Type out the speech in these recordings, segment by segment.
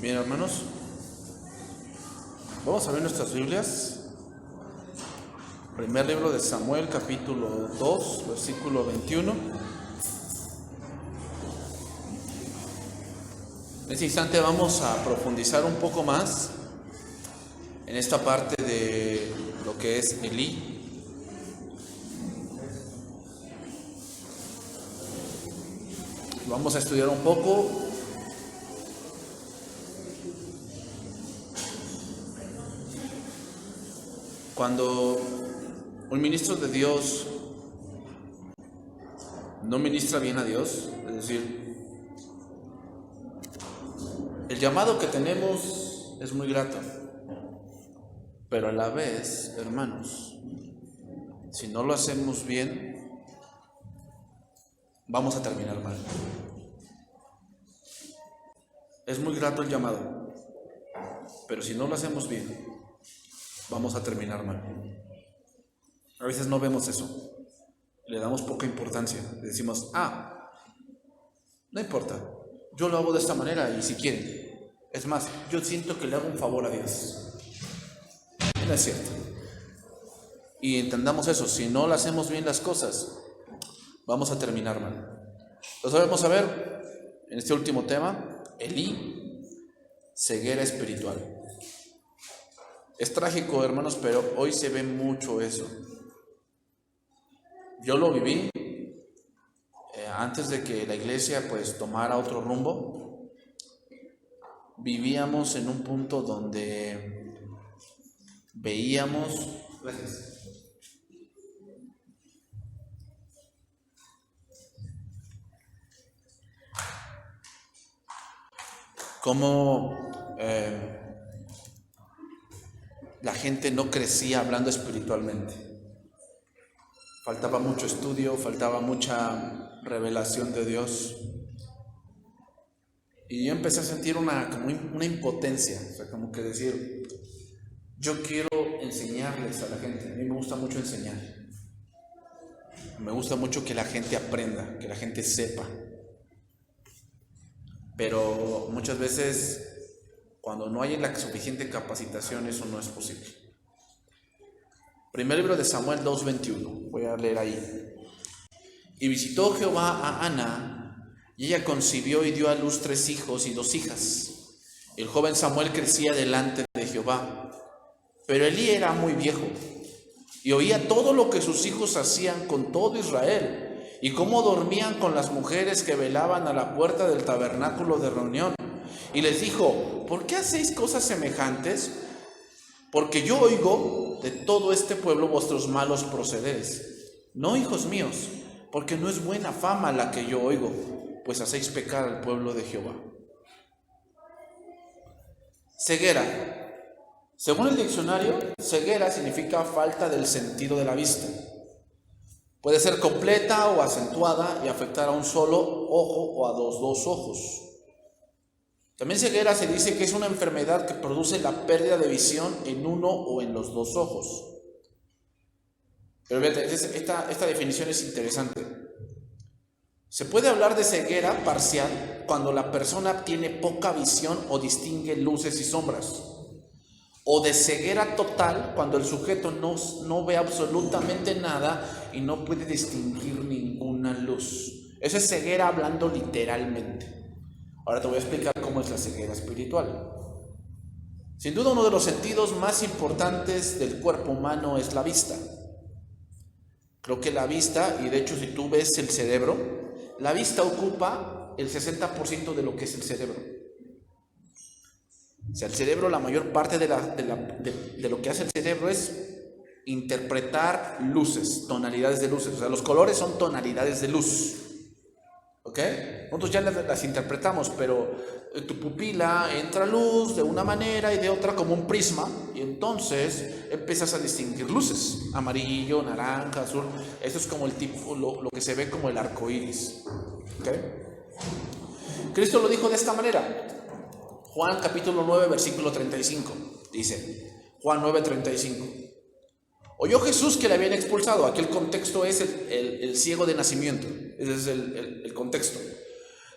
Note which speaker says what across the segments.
Speaker 1: Bien, hermanos, vamos a ver nuestras Biblias. Primer libro de Samuel, capítulo 2, versículo 21. En este instante vamos a profundizar un poco más en esta parte de lo que es Elí. Vamos a estudiar un poco cuando un ministro de Dios no ministra bien a Dios, es decir, el llamado que tenemos es muy grato, pero a la vez, hermanos, si no lo hacemos bien, vamos a terminar mal. Es muy grato el llamado, pero si no lo hacemos bien, vamos a terminar mal. A veces no vemos eso, le damos poca importancia, le decimos, no importa, yo lo hago de esta manera y si quieren, es más, yo siento que le hago un favor a Dios. No es cierto. Y entendamos eso, si no le hacemos bien las cosas, vamos a terminar mal. Entonces vamos a ver en este último tema, Elí, ceguera espiritual. Es trágico, hermanos, pero hoy se ve mucho eso. Yo lo viví antes de que la iglesia pues tomara otro rumbo. Vivíamos en un punto donde veíamos cómo la gente no crecía hablando espiritualmente. Faltaba mucho estudio, faltaba mucha revelación de Dios. Y yo empecé a sentir una impotencia, o sea, como que decir, yo quiero enseñarles a la gente. A mí me gusta mucho enseñar. Me gusta mucho que la gente aprenda, que la gente sepa. Pero muchas veces, cuando no hay la suficiente capacitación, eso no es posible. Primer libro de Samuel 2:21, voy a leer ahí. Y visitó Jehová a Ana, y ella concibió y dio a luz 3 hijos y 2 hijas. El joven Samuel crecía delante de Jehová, pero Elí era muy viejo, y oía todo lo que sus hijos hacían con todo Israel, y cómo dormían con las mujeres que velaban a la puerta del tabernáculo de reunión. Y les dijo, ¿por qué hacéis cosas semejantes? Porque yo oigo de todo este pueblo vuestros malos procederes. No, hijos míos, porque no es buena fama la que yo oigo, pues hacéis pecar al pueblo de Jehová. Ceguera. Según el diccionario, ceguera significa falta del sentido de la vista. Puede ser completa o acentuada y afectar a un solo ojo o a dos ojos. También ceguera se dice que es una enfermedad que produce la pérdida de visión en uno o en los 2 ojos. Pero fíjate, esta definición es interesante. Se puede hablar de ceguera parcial cuando la persona tiene poca visión o distingue luces y sombras. O de ceguera total cuando el sujeto no ve absolutamente nada y no puede distinguir ninguna luz. Eso es ceguera hablando literalmente. Ahora te voy a explicar cómo es la ceguera espiritual. Sin duda uno de los sentidos más importantes del cuerpo humano es la vista. Creo que la vista, y de hecho si tú ves el cerebro, la vista ocupa el 60% de lo que es el cerebro. O sea, el cerebro, la mayor parte de lo que hace el cerebro es interpretar luces, tonalidades de luces. O sea, los colores son tonalidades de luz. ¿Ok? Nosotros ya las interpretamos, pero tu pupila entra luz de una manera y de otra como un prisma, y entonces empiezas a distinguir luces, amarillo, naranja, azul. Eso es como el tipo, lo que se ve como el arco iris. ¿Ok? Cristo lo dijo de esta manera. Juan capítulo 9, versículo 35. Dice, Juan 9:35. Oyó Jesús que le habían expulsado. Aquí el contexto es el ciego de nacimiento. Ese es el contexto.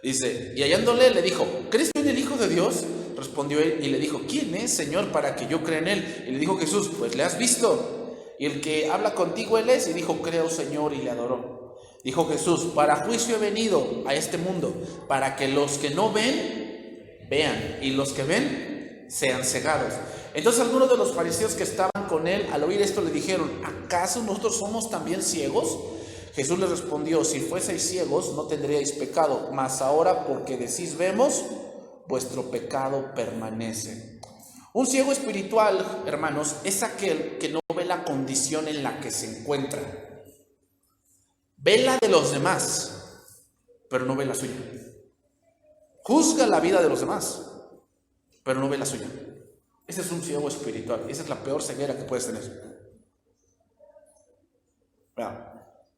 Speaker 1: Dice, y hallándole le dijo, ¿crees tú en el Hijo de de Dios? Respondió él y le dijo: ¿quién es, Señor, para que yo crea en él? Y le dijo Jesús: pues le has visto, y el que habla contigo él es. Y dijo: creo, Señor, y le adoró. Dijo Jesús: para juicio he venido a este mundo, para que los que no ven, vean, y los que ven, sean cegados. Entonces algunos de los fariseos que estaban con él, al oír esto, le dijeron: ¿acaso nosotros somos también ciegos? Jesús les respondió: si fueseis ciegos, no tendríais pecado, mas ahora, porque decís vemos, vuestro pecado permanece. Un ciego espiritual, hermanos, es aquel que no ve la condición en la que se encuentra. Ve la de los demás, pero no ve la suya. Juzga la vida de los demás, pero no ve la suya. Ese es un ciego espiritual. Esa es la peor ceguera que puedes tener.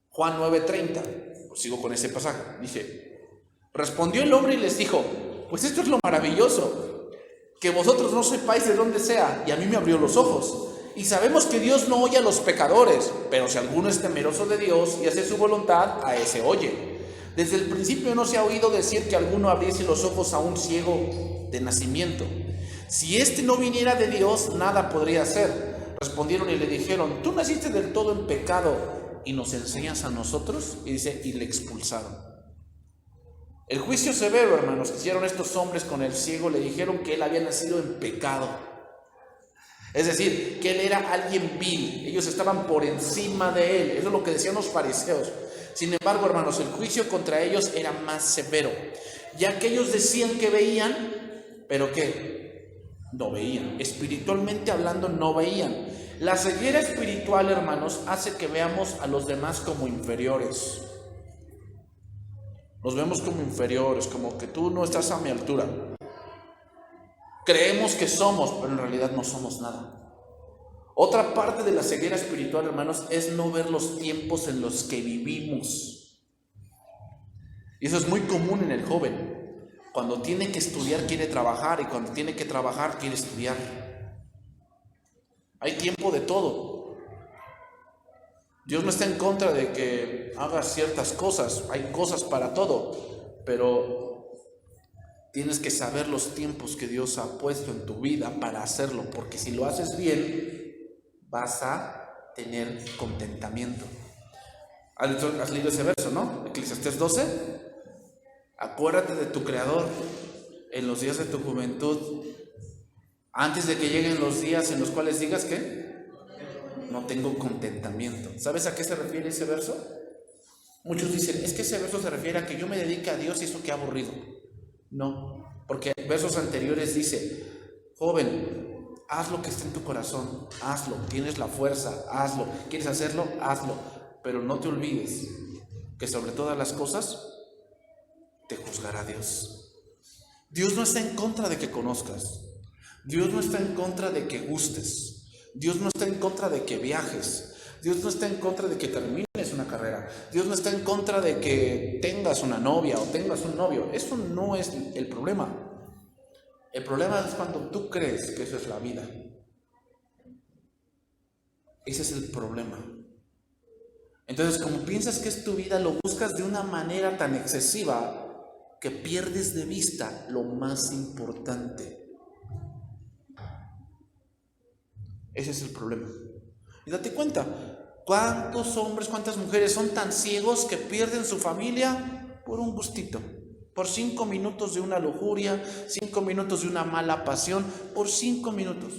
Speaker 1: Juan 9:30, pues sigo con ese pasaje. Dice: respondió el hombre y les dijo: pues esto es lo maravilloso, que vosotros no sepáis de dónde sea, y a mí me abrió los ojos. Y sabemos que Dios no oye a los pecadores, pero si alguno es temeroso de Dios y hace su voluntad, a ese oye. Desde el principio no se ha oído decir que alguno abriese los ojos a un ciego de nacimiento. Si éste no viniera de Dios, nada podría hacer. Respondieron y le dijeron: tú naciste del todo en pecado y nos enseñas a nosotros. Y dice: y le expulsaron. El juicio severo, hermanos, que hicieron estos hombres con el ciego, le dijeron que él había nacido en pecado. Es decir, que él era alguien vil. Ellos estaban por encima de él. Eso es lo que decían los fariseos. Sin embargo, hermanos, el juicio contra ellos era más severo, ya que ellos decían que veían, pero que no veían. Espiritualmente hablando, no veían. La ceguera espiritual, hermanos, hace que veamos a los demás como inferiores. Nos vemos como inferiores, como que tú no estás a mi altura. Creemos que somos, pero en realidad no somos nada. Otra parte de la ceguera espiritual, hermanos, es no ver los tiempos en los que vivimos. Y eso es muy común en el joven. Cuando tiene que estudiar, quiere trabajar, y cuando tiene que trabajar, quiere estudiar. Hay tiempo de todo. Dios no está en contra de que hagas ciertas cosas, hay cosas para todo, pero tienes que saber los tiempos que Dios ha puesto en tu vida para hacerlo, porque si lo haces bien, vas a tener contentamiento. Has leído ese verso, ¿no? Eclesiastés 12. Acuérdate de tu Creador en los días de tu juventud, antes de que lleguen los días en los cuales digas que no tengo contentamiento. ¿Sabes a qué se refiere ese verso? Muchos dicen: es que ese verso se refiere a que yo me dedique a Dios y eso qué aburrido. No, porque versos anteriores dice: joven, haz lo que esté en tu corazón, hazlo, tienes la fuerza, hazlo, quieres hacerlo, hazlo, pero no te olvides que sobre todas las cosas te juzgará Dios. Dios no está en contra de que conozcas, Dios no está en contra de que gustes, Dios no está en contra de que viajes, Dios no está en contra de que termines una carrera, Dios no está en contra de que tengas una novia o tengas un novio. Eso no es el problema. El problema es cuando tú crees que eso es la vida. Ese es el problema. Entonces, como piensas que es tu vida, lo buscas de una manera tan excesiva que pierdes de vista lo más importante. Ese es el problema. Y date cuenta, ¿cuántos hombres, cuántas mujeres son tan ciegos que pierden su familia por un gustito? Por 5 minutos de una lujuria, 5 minutos de una mala pasión, por 5 minutos.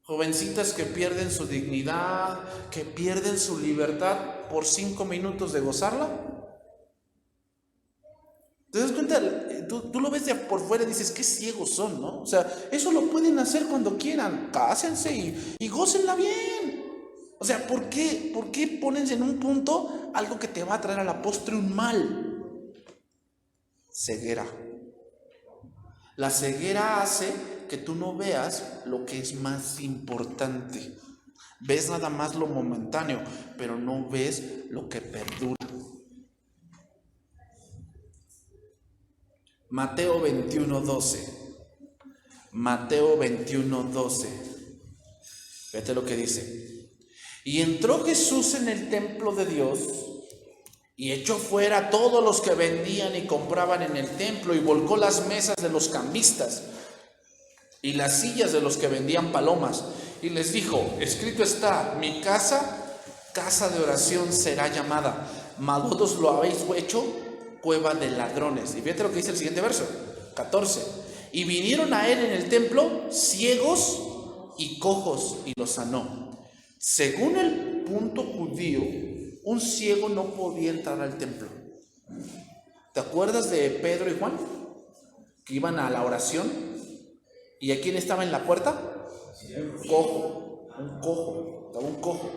Speaker 1: Jovencitas que pierden su dignidad, que pierden su libertad por 5 minutos de gozarla. ¿Te das cuenta? Tú lo ves de por fuera y dices: qué ciegos son, ¿no? O sea, eso lo pueden hacer cuando quieran. Cásense y gócenla bien. O sea, ¿por qué pones en un punto algo que te va a traer a la postre un mal? Ceguera. La ceguera hace que tú no veas lo que es más importante. Ves nada más lo momentáneo, pero no ves lo que perdura. Mateo 21:12. Mateo 21:12. Fíjate lo que dice. Y entró Jesús en el templo de Dios y echó fuera a todos los que vendían y compraban en el templo, y volcó las mesas de los cambistas y las sillas de los que vendían palomas, y les dijo: escrito está, mi casa, casa de oración será llamada, mas vosotros lo habéis hecho cueva de ladrones. Y fíjate lo que dice el siguiente verso, 14. Y vinieron a él en el templo ciegos y cojos, y los sanó. Según el punto judío, un ciego no podía entrar al templo. ¿Te acuerdas de Pedro y Juan? Que iban a la oración. ¿Y a quién estaba en la puerta? Cojo. Un cojo. Estaba un cojo.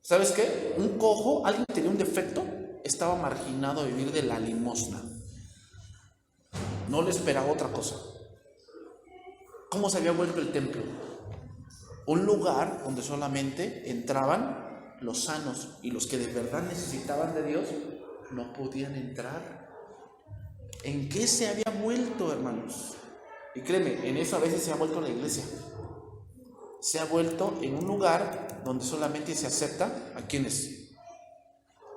Speaker 1: ¿Sabes qué? Un cojo, alguien que tenía un defecto, estaba marginado a vivir de la limosna. No le esperaba otra cosa. ¿Cómo se había vuelto el templo? Un lugar donde solamente entraban los sanos, y los que de verdad necesitaban de Dios no podían entrar. ¿En qué se había vuelto, hermanos? Y créeme, en eso a veces se ha vuelto la iglesia. Se ha vuelto en un lugar donde solamente se acepta a quienes,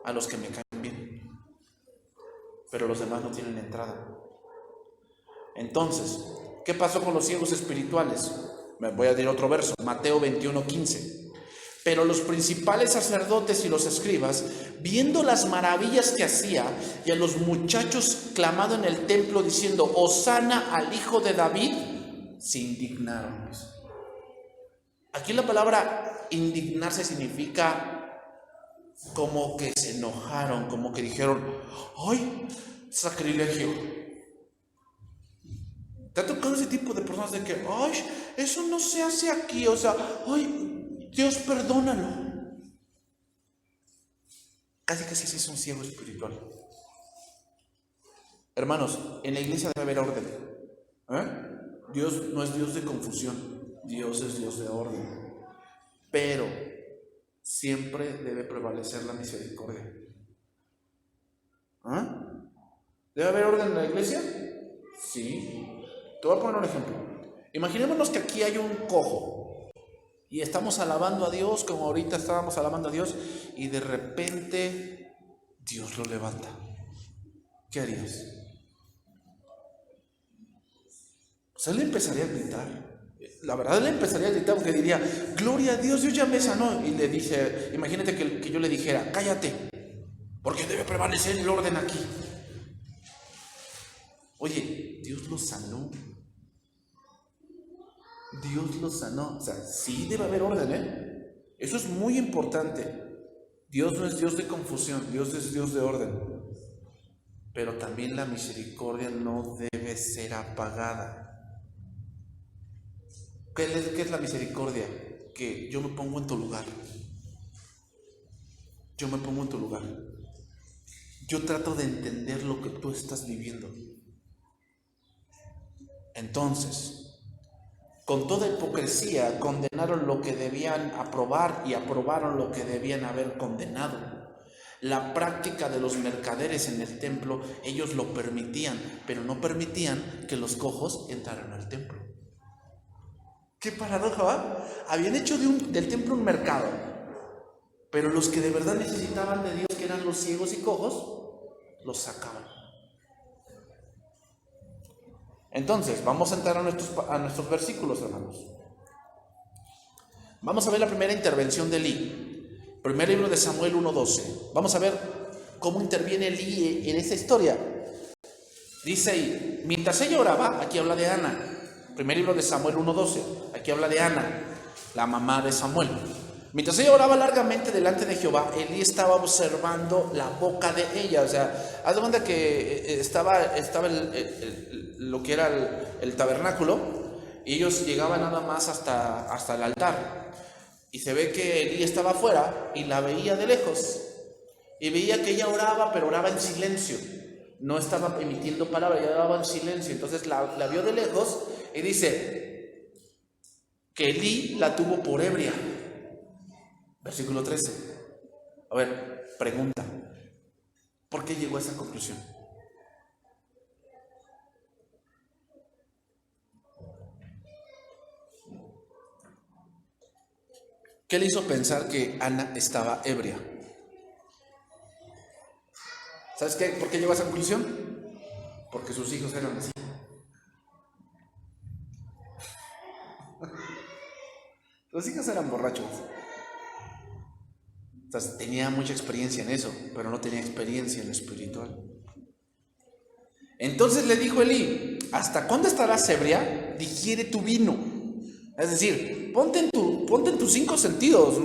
Speaker 1: a los que me caen bien, pero los demás no tienen entrada. Entonces, ¿qué pasó con los ciegos espirituales? Me voy a decir otro verso, Mateo 21:15. Pero los principales sacerdotes y los escribas, viendo las maravillas que hacía, y a los muchachos clamando en el templo diciendo: Hosana al hijo de David, se indignaron. Aquí la palabra indignarse significa como que se enojaron, como que dijeron: ¡ay, sacrilegio! ¿Te ha tocado ese tipo de personas de que, ay, eso no se hace aquí? O sea, ay, Dios perdónalo. Casi que sí es un ciego espiritual. Hermanos, en la iglesia debe haber orden. Dios no es Dios de confusión. Dios es Dios de orden. Pero siempre debe prevalecer la misericordia. ¿Debe haber orden en la iglesia? Sí. Te voy a poner un ejemplo. Imaginémonos que aquí hay un cojo y estamos alabando a Dios como ahorita estábamos alabando a Dios, y de repente Dios lo levanta. ¿Qué harías? Pues él empezaría a gritar. La verdad, él empezaría a gritar porque diría: gloria a Dios, Dios ya me sanó. Y le dice, imagínate que yo le dijera: cállate, porque debe prevalecer el orden aquí. Oye, Dios lo sanó. Dios lo sanó. O sea, sí debe haber orden, Eso es muy importante. Dios no es Dios de confusión, Dios es Dios de orden. Pero también la misericordia no debe ser apagada. ¿Qué es la misericordia? Que yo me pongo en tu lugar. Yo me pongo en tu lugar. Yo trato de entender lo que tú estás viviendo. Entonces, con toda hipocresía, condenaron lo que debían aprobar y aprobaron lo que debían haber condenado. La práctica de los mercaderes en el templo, ellos lo permitían, pero no permitían que los cojos entraran al templo. ¡Qué paradoja, va! Habían hecho del templo un mercado, pero los que de verdad necesitaban de Dios, que eran los ciegos y cojos, los sacaban. Entonces, vamos a entrar a nuestros versículos, hermanos. Vamos a ver la primera intervención de Elí. Primer libro de Samuel 1:12. Vamos a ver cómo interviene Elí en esta historia. Dice ahí, mientras ella oraba, aquí habla de Ana. Primer libro de Samuel 1:12. Aquí habla de Ana, la mamá de Samuel. Mientras ella oraba largamente delante de Jehová, Elí estaba observando la boca de ella. O sea, haz de cuenta que estaba lo que era el tabernáculo, y ellos llegaban nada más hasta el altar. Y se ve que Elí estaba afuera y la veía de lejos. Y veía que ella oraba, pero oraba en silencio. No estaba emitiendo palabras, ella oraba en silencio. Entonces la vio de lejos y dice que Elí la tuvo por ebria. Versículo 13. A ver, pregunta: ¿por qué llegó a esa conclusión? ¿Qué le hizo pensar que Ana estaba ebria? ¿Sabes qué? ¿Por qué llegó a esa conclusión? Porque sus hijos eran así. Los hijos eran borrachos. Entonces, tenía mucha experiencia en eso, pero no tenía experiencia en lo espiritual. Entonces le dijo Elí: ¿hasta cuándo estarás ebria? Digiere tu vino. Es decir, ponte en tus 5 sentidos,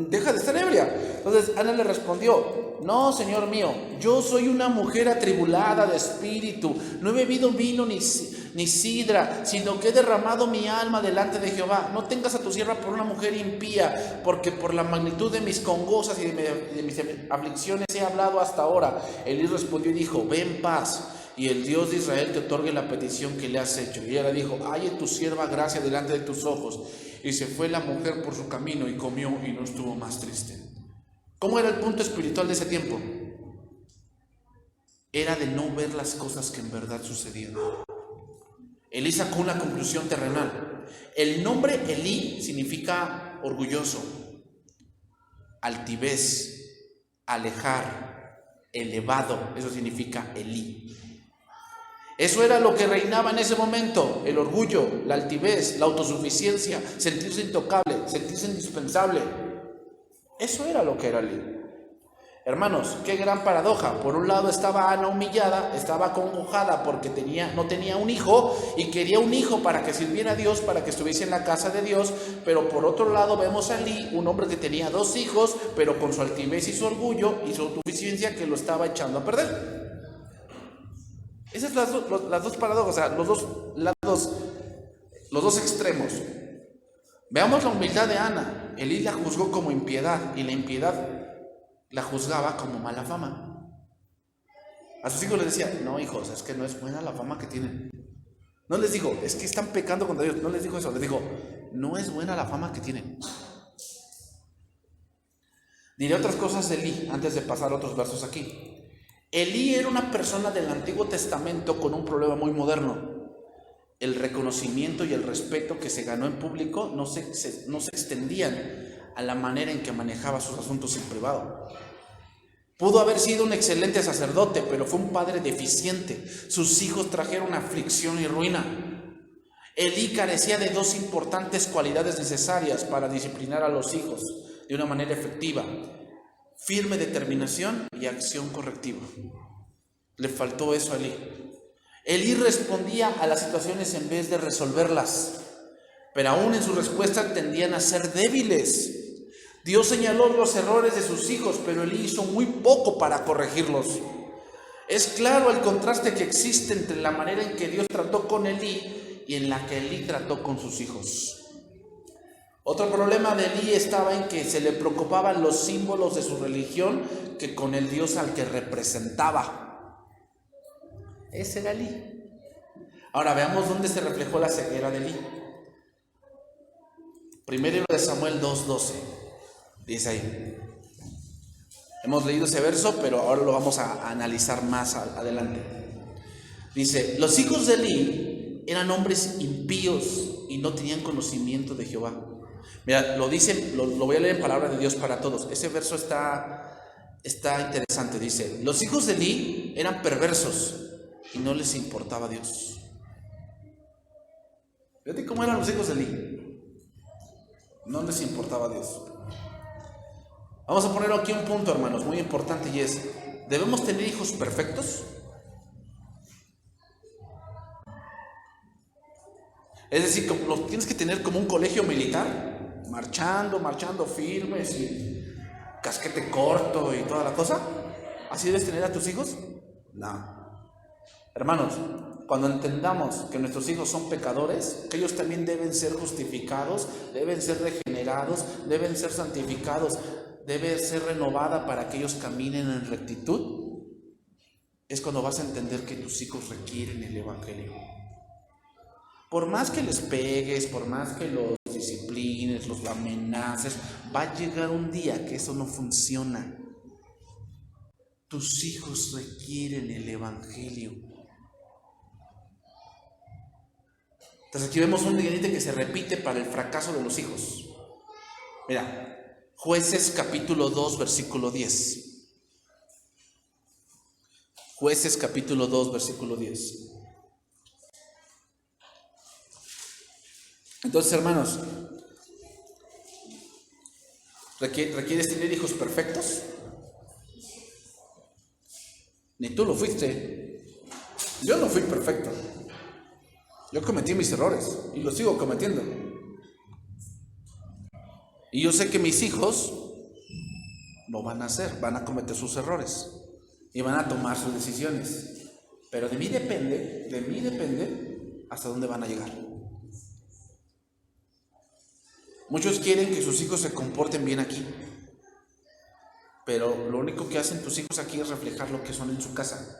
Speaker 1: deja de estar ebria. Entonces Ana le respondió: no, Señor mío, yo soy una mujer atribulada de espíritu, no he bebido vino ni sidra, sino que he derramado mi alma delante de Jehová. No tengas a tu sierva por una mujer impía, porque por la magnitud de mis congosas y de mis aflicciones he hablado hasta ahora. Elí respondió y dijo: ve en paz, y el Dios de Israel te otorgue la petición que le has hecho. Y ella le dijo: halle tu sierva gracia delante de tus ojos. Y se fue la mujer por su camino y comió y no estuvo más triste. ¿Cómo era el punto espiritual de ese tiempo? Era de no ver las cosas que en verdad sucedían. Elí sacó una conclusión terrenal. El nombre Elí significa orgulloso, altivez, alejar, elevado. Eso significa Elí. Eso era lo que reinaba en ese momento: el orgullo, la altivez, la autosuficiencia, sentirse intocable, sentirse indispensable. Eso era lo que era Elí. Hermanos, qué gran paradoja. Por un lado estaba Ana humillada, estaba acongojada porque no tenía un hijo y quería un hijo para que sirviera a Dios, para que estuviese en la casa de Dios. Pero por otro lado vemos a Elí, un hombre que tenía 2 hijos, pero con su altivez y su orgullo y su autosuficiencia que lo estaba echando a perder. Esas son las dos paradojas, o sea, los dos extremos. Veamos la humildad de Ana. Elí la juzgó como impiedad, y la impiedad la juzgaba como mala fama. A sus hijos les decía: no, hijos, es que no es buena la fama que tienen. No les dijo: es que están pecando contra Dios. No les dijo eso, les dijo: no es buena la fama que tienen. Diré otras cosas de Elí antes de pasar a otros versos aquí. Elí era una persona del Antiguo Testamento con un problema muy moderno. El reconocimiento y el respeto que se ganó en público no se extendían a la manera en que manejaba sus asuntos en privado. Pudo haber sido un excelente sacerdote, pero fue un padre deficiente. Sus hijos trajeron aflicción y ruina. Elí carecía de 2 importantes cualidades necesarias para disciplinar a los hijos de una manera efectiva: firme determinación y acción correctiva. Le faltó eso a Elí. Elí respondía a las situaciones en vez de resolverlas, pero aún en su respuesta tendían a ser débiles. Dios señaló los errores de sus hijos, pero Elí hizo muy poco para corregirlos. Es claro el contraste que existe entre la manera en que Dios trató con Elí y en la que Elí trató con sus hijos. Otro problema de Elí estaba en que se le preocupaban los símbolos de su religión que con el Dios al que representaba. Ese era Elí. Ahora veamos dónde se reflejó la ceguera de Elí. Primero de Samuel 2:12. Dice ahí. Hemos leído ese verso, pero ahora lo vamos a analizar más adelante. Dice: los hijos de Elí eran hombres impíos y no tenían conocimiento de Jehová. Mira, lo dice, lo voy a leer en palabra de Dios para todos. Ese verso está interesante. Dice: los hijos de Elí eran perversos y no les importaba Dios. Fíjate cómo eran los hijos de Elí. No les importaba Dios. Vamos a poner aquí un punto, hermanos, muy importante, y es: ¿debemos tener hijos perfectos? Es decir, los tienes que tener como un colegio militar, marchando firmes y casquete corto y toda la cosa. ¿Así debes tener a tus hijos? No. Hermanos, cuando entendamos que nuestros hijos son pecadores, que ellos también deben ser justificados, deben ser regenerados, deben ser santificados, debe ser renovada para que ellos caminen en rectitud, es cuando vas a entender que tus hijos requieren el Evangelio. Por más que les pegues, por más que los disciplines, los amenaces, va a llegar un día que eso no funciona. Tus hijos requieren el Evangelio. Entonces aquí vemos un ingrediente que se repite para el fracaso de los hijos. Mira, Jueces capítulo 2, versículo 10. Jueces capítulo 2, versículo 10. Entonces, hermanos, ¿requieres tener hijos perfectos? Ni tú lo fuiste. Yo no fui perfecto. Yo cometí mis errores y los sigo cometiendo. Y yo sé que mis hijos lo van a hacer, van a cometer sus errores y van a tomar sus decisiones. Pero de mí depende hasta dónde van a llegar. Muchos quieren que sus hijos se comporten bien aquí, pero lo único que hacen tus hijos aquí es reflejar lo que son en su casa.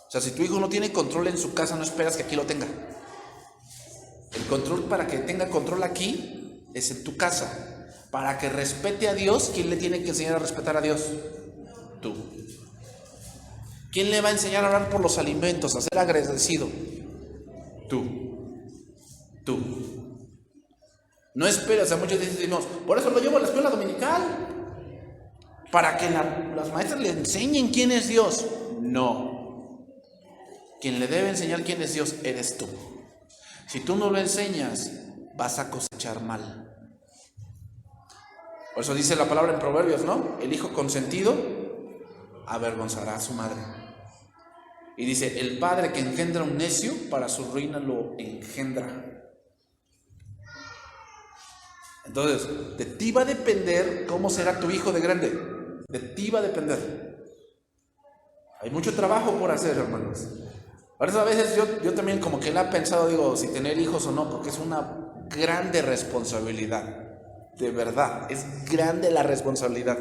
Speaker 1: O sea, si tu hijo no tiene control en su casa, no esperas que aquí lo tenga. El control, para que tenga control aquí, es en tu casa. Para que respete a Dios, ¿quién le tiene que enseñar a respetar a Dios? Tú. ¿Quién le va a enseñar a orar por los alimentos, a ser agradecido? Tú. No esperes, a muchos decimos, por eso lo llevo a la escuela dominical, para que las maestras le enseñen quién es Dios. No. Quien le debe enseñar quién es Dios eres tú. Si tú no lo enseñas, vas a cosechar mal. Por eso dice la palabra en Proverbios, ¿no? El hijo consentido avergonzará a su madre. Y dice, el padre que engendra un necio, para su ruina lo engendra. Entonces, de ti va a depender cómo será tu hijo de grande. De ti va a depender. Hay mucho trabajo por hacer, hermanos. Por eso a veces yo también como que le he pensado, digo, si tener hijos o no, porque es una grande responsabilidad. De verdad, es grande la responsabilidad.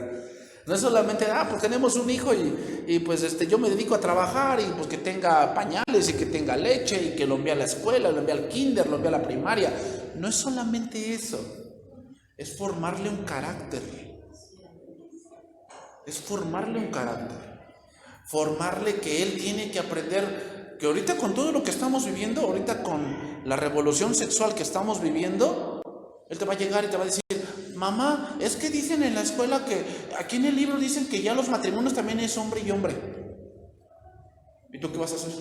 Speaker 1: No es solamente, pues tenemos un hijo y pues yo me dedico a trabajar y pues que tenga pañales y que tenga leche y que lo envíe a la escuela, lo envíe al kinder, lo envíe a la primaria. No es solamente eso, es formarle un carácter. Es formarle un carácter. Formarle que él tiene que aprender, que ahorita con todo lo que estamos viviendo, ahorita con la revolución sexual que estamos viviendo, él te va a llegar y te va a decir, mamá, es que dicen en la escuela que, aquí en el libro dicen que ya los matrimonios también es hombre y hombre. ¿Y tú qué vas a hacer?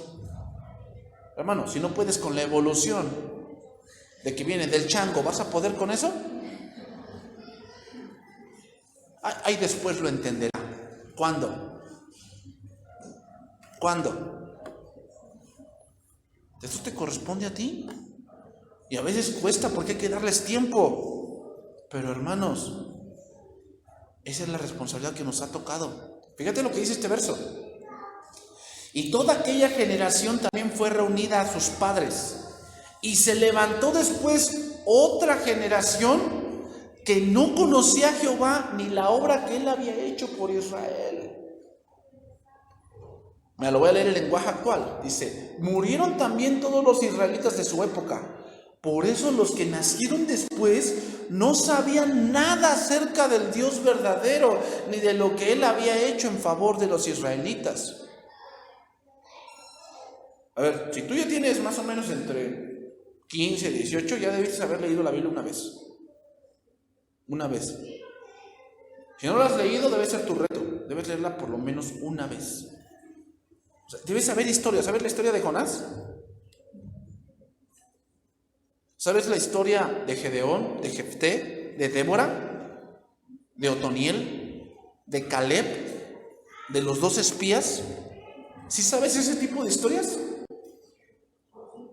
Speaker 1: Hermano, si no puedes con la evolución de que viene del chango, ¿vas a poder con eso? Ahí después lo entenderá. ¿Cuándo? Esto te corresponde a ti. Y a veces cuesta porque hay que darles tiempo. Pero hermanos, esa es la responsabilidad que nos ha tocado. Fíjate lo que dice este verso. Y toda aquella generación también fue reunida a sus padres. Y se levantó después otra generación que no conocía a Jehová ni la obra que él había hecho por Israel. Me lo voy a leer en el lenguaje actual. Dice, murieron también todos los israelitas de su época. Por eso los que nacieron después no sabían nada acerca del Dios verdadero, ni de lo que él había hecho en favor de los israelitas. A ver, si tú ya tienes más o menos entre 15 y 18, ya debiste haber leído la Biblia una vez. Una vez. Si no la has leído, debe ser tu reto. Debes leerla por lo menos una vez. O sea, debes saber historia. ¿Sabes la historia de Jonás? ¿Sabes la historia de Gedeón, de Jefté, de Débora, de Otoniel, de Caleb, de los 2 espías? ¿Sí sabes ese tipo de historias?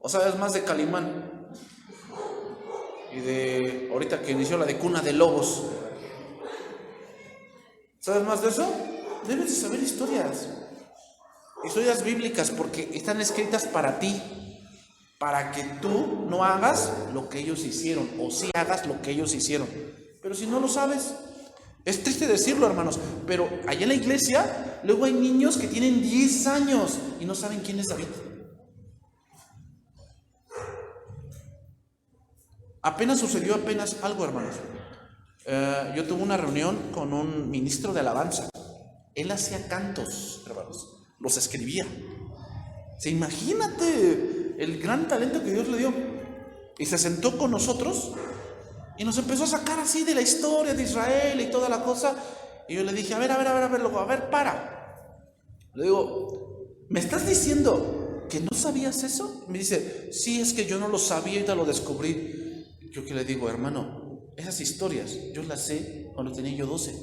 Speaker 1: ¿O sabes más de Calimán? Y de, ahorita que inició la de Cuna de Lobos. ¿Sabes más de eso? Debes de saber historias. Historias bíblicas, porque están escritas para ti. Para que tú no hagas lo que ellos hicieron, o sí hagas lo que ellos hicieron. Pero si no lo sabes, es triste decirlo, hermanos, pero allá en la iglesia, luego hay niños que tienen 10 años y no saben quién es David. Apenas sucedió algo, hermanos. Yo tuve una reunión con un ministro de alabanza. Él hacía cantos, hermanos, los escribía. Imagínate el gran talento que Dios le dio. Y se sentó con nosotros y nos empezó a sacar así de la historia de Israel y toda la cosa. Y yo le dije, a ver, para. Le digo, ¿me estás diciendo que no sabías eso? Me dice, sí, es que yo no lo sabía y te lo descubrí. Yo que le digo, hermano, esas historias yo las sé cuando tenía yo 12.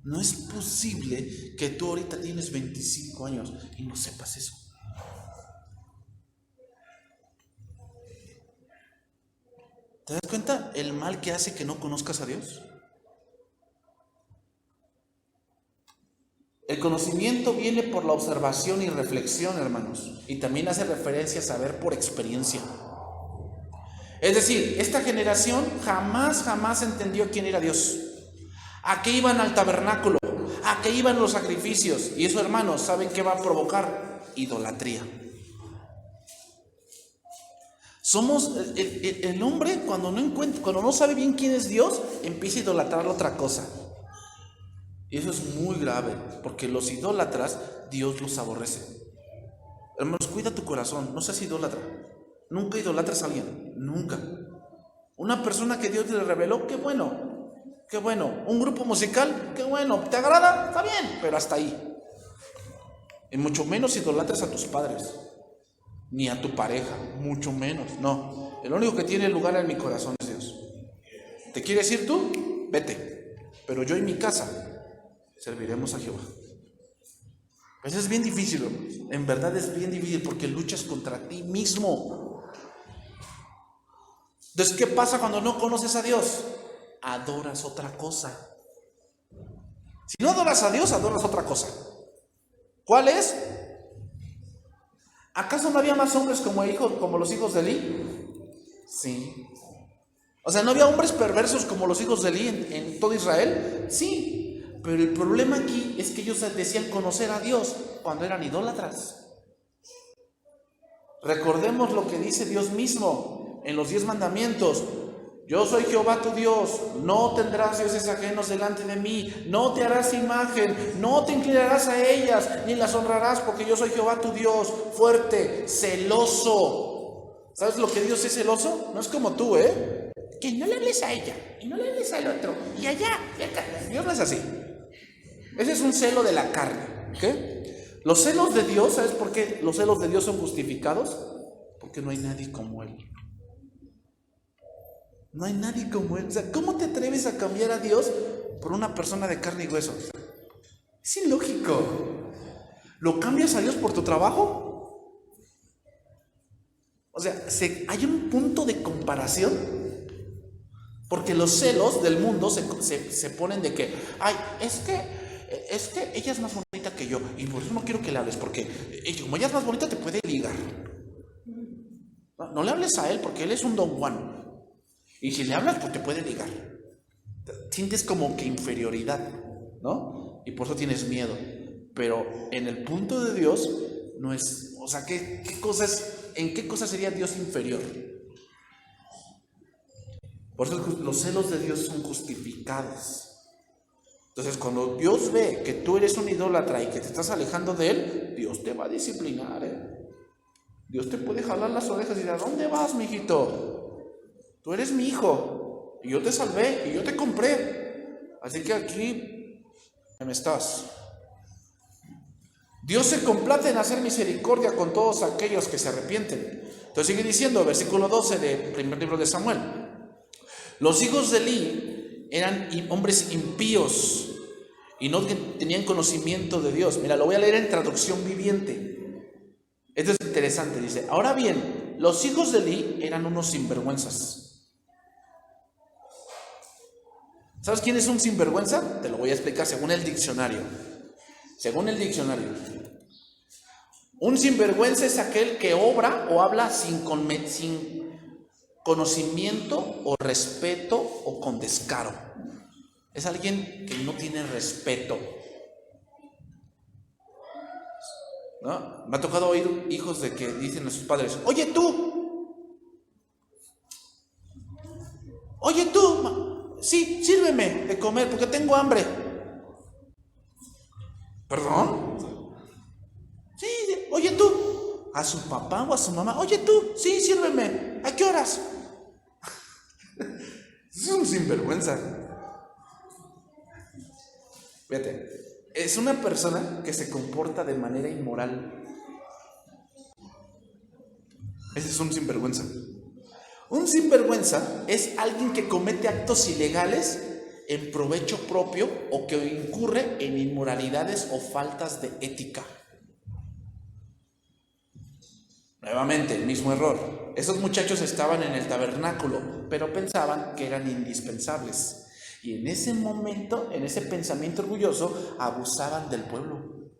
Speaker 1: No es posible que tú ahorita tienes 25 años y no sepas eso. ¿Te das cuenta el mal que hace que no conozcas a Dios? El conocimiento viene por la observación y reflexión, hermanos, y también hace referencia a saber por experiencia. Es decir, esta generación jamás entendió quién era Dios, a qué iban al tabernáculo, a qué iban los sacrificios, y eso, hermanos, ¿saben qué va a provocar? Idolatría. Somos el hombre cuando no sabe bien quién es Dios, empieza a idolatrar otra cosa. Y eso es muy grave, porque los idólatras, Dios los aborrece. Hermanos, cuida tu corazón, no seas idólatra. Nunca idolatres a alguien, nunca. Una persona que Dios le reveló, qué bueno, qué bueno. Un grupo musical, qué bueno. ¿Te agrada? Está bien, pero hasta ahí. Y mucho menos idolatres a tus padres, ni a tu pareja, mucho menos, no. El único que tiene lugar en mi corazón es Dios. ¿Te quieres ir tú? Vete. Pero yo y mi casa serviremos a Jehová. Pues es bien difícil, hermanos. En verdad es bien difícil porque luchas contra ti mismo. Entonces, ¿qué pasa cuando no conoces a Dios? Adoras otra cosa. Si no adoras a Dios, adoras otra cosa. ¿Cuál es? ¿Acaso no había más hombres como los hijos de Elí? Sí. O sea, ¿no había hombres perversos como los hijos de Elí en todo Israel? Sí. Pero el problema aquí es que ellos decían conocer a Dios cuando eran idólatras. Recordemos lo que dice Dios mismo en los 10 mandamientos. Yo soy Jehová tu Dios, no tendrás dioses ajenos delante de mí, no te harás imagen, no te inclinarás a ellas, ni las honrarás, porque yo soy Jehová tu Dios, fuerte, celoso. ¿Sabes lo que Dios es celoso? No es como tú, que no le hables a ella, y no le hables al otro, y allá, y acá. Dios no es así. Ese es un celo de la carne, ¿ok? Los celos de Dios, ¿sabes por qué los celos de Dios son justificados? Porque no hay nadie como Él. No hay nadie como Él. O sea, ¿cómo te atreves a cambiar a Dios por una persona de carne y hueso? Es ilógico. ¿Lo cambias a Dios por tu trabajo? O sea, hay un punto de comparación. Porque los celos del mundo se ponen de que, ay, es que ella es más bonita que yo y por eso no quiero que le hables, porque como ella es más bonita te puede ligar. No le hables a él porque él es un Don Juan. Y si le hablas, pues te puede ligar. Sientes como que inferioridad, ¿no? Y por eso tienes miedo. Pero en el punto de Dios no es, o sea, ¿en qué cosa sería Dios inferior? Por eso los celos de Dios son justificados. Entonces, cuando Dios ve que tú eres un idólatra y que te estás alejando de Él, Dios te va a disciplinar, Dios te puede jalar las orejas y decir, ¿a dónde vas, mijito? Tú eres mi hijo, y yo te salvé, y yo te compré. Así que aquí me estás. Dios se complace en hacer misericordia con todos aquellos que se arrepienten. Entonces sigue diciendo, versículo 12 del primer libro de Samuel. Los hijos de Elí eran hombres impíos y no tenían conocimiento de Dios. Mira, lo voy a leer en traducción viviente. Esto es interesante, dice. Ahora bien, los hijos de Elí eran unos sinvergüenzas. ¿Sabes quién es un sinvergüenza? Te lo voy a explicar según el diccionario. Según el diccionario. Un sinvergüenza es aquel que obra o habla sin conocimiento o respeto o con descaro. Es alguien que no tiene respeto, ¿no? Me ha tocado oír hijos de que dicen a sus padres, oye tú, sí, sírveme de comer porque tengo hambre. ¿Perdón? Sí, oye tú, a su papá o a su mamá, oye tú, sí, sírveme, ¿a qué horas? Es un sinvergüenza. Fíjate, es una persona que se comporta de manera inmoral. Ese es un sinvergüenza. Un sinvergüenza es alguien que comete actos ilegales en provecho propio o que incurre en inmoralidades o faltas de ética. Nuevamente, el mismo error. Esos muchachos estaban en el tabernáculo, pero pensaban que eran indispensables. Y en ese momento, en ese pensamiento orgulloso, abusaban del pueblo.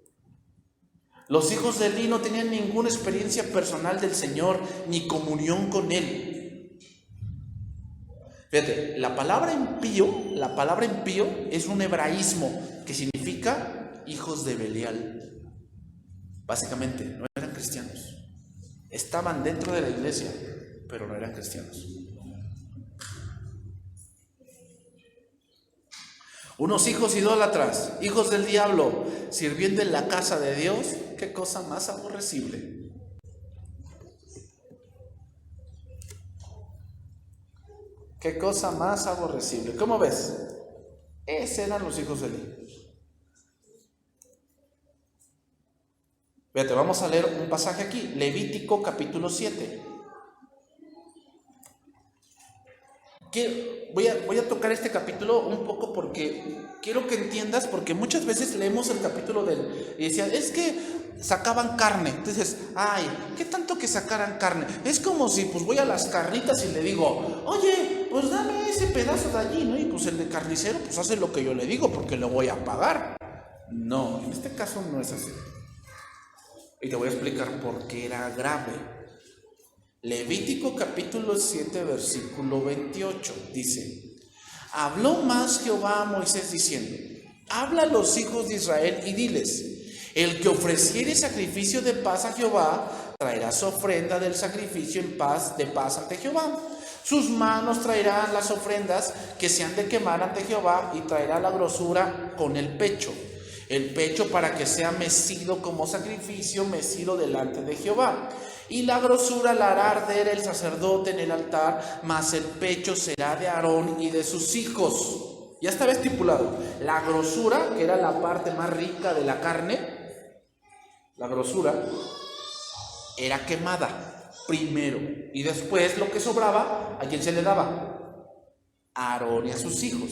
Speaker 1: Los hijos de Elí no tenían ninguna experiencia personal del Señor, ni comunión con Él. Fíjate, la palabra impío es un hebraísmo que significa hijos de Belial. Básicamente, no eran cristianos. Estaban dentro de la iglesia, pero no eran cristianos. Unos hijos idólatras, hijos del diablo, sirviendo en la casa de Dios. Qué cosa más aborrecible. Qué cosa más aborrecible. ¿Cómo ves? Esos eran los hijos de Elí. Fíjate, vamos a leer un pasaje aquí, Levítico capítulo 7. Voy a tocar este capítulo un poco porque quiero que entiendas, porque muchas veces leemos el capítulo y decía, es que sacaban carne. Entonces, ay, ¿qué tanto que sacaran carne? Es como si pues voy a las carnitas y le digo, oye, pues dame ese pedazo de allí, ¿no? Y pues el de carnicero pues hace lo que yo le digo porque le voy a pagar. No, en este caso no es así. Y te voy a explicar por qué era grave. Levítico capítulo 7 versículo 28 dice: habló más Jehová a Moisés diciendo: habla a los hijos de Israel y diles: el que ofreciere sacrificio de paz a Jehová traerá su ofrenda del sacrificio de paz ante Jehová. Sus manos traerán las ofrendas que se han de quemar ante Jehová, y traerá la grosura con el pecho para que sea mecido como sacrificio, mecido delante de Jehová. Y la grosura la hará arder el sacerdote en el altar, mas el pecho será de Aarón y de sus hijos. Ya estaba estipulado. La grosura, que era la parte más rica de la carne, la grosura era quemada primero, y después lo que sobraba, ¿a quién se le daba? A Aarón y a sus hijos.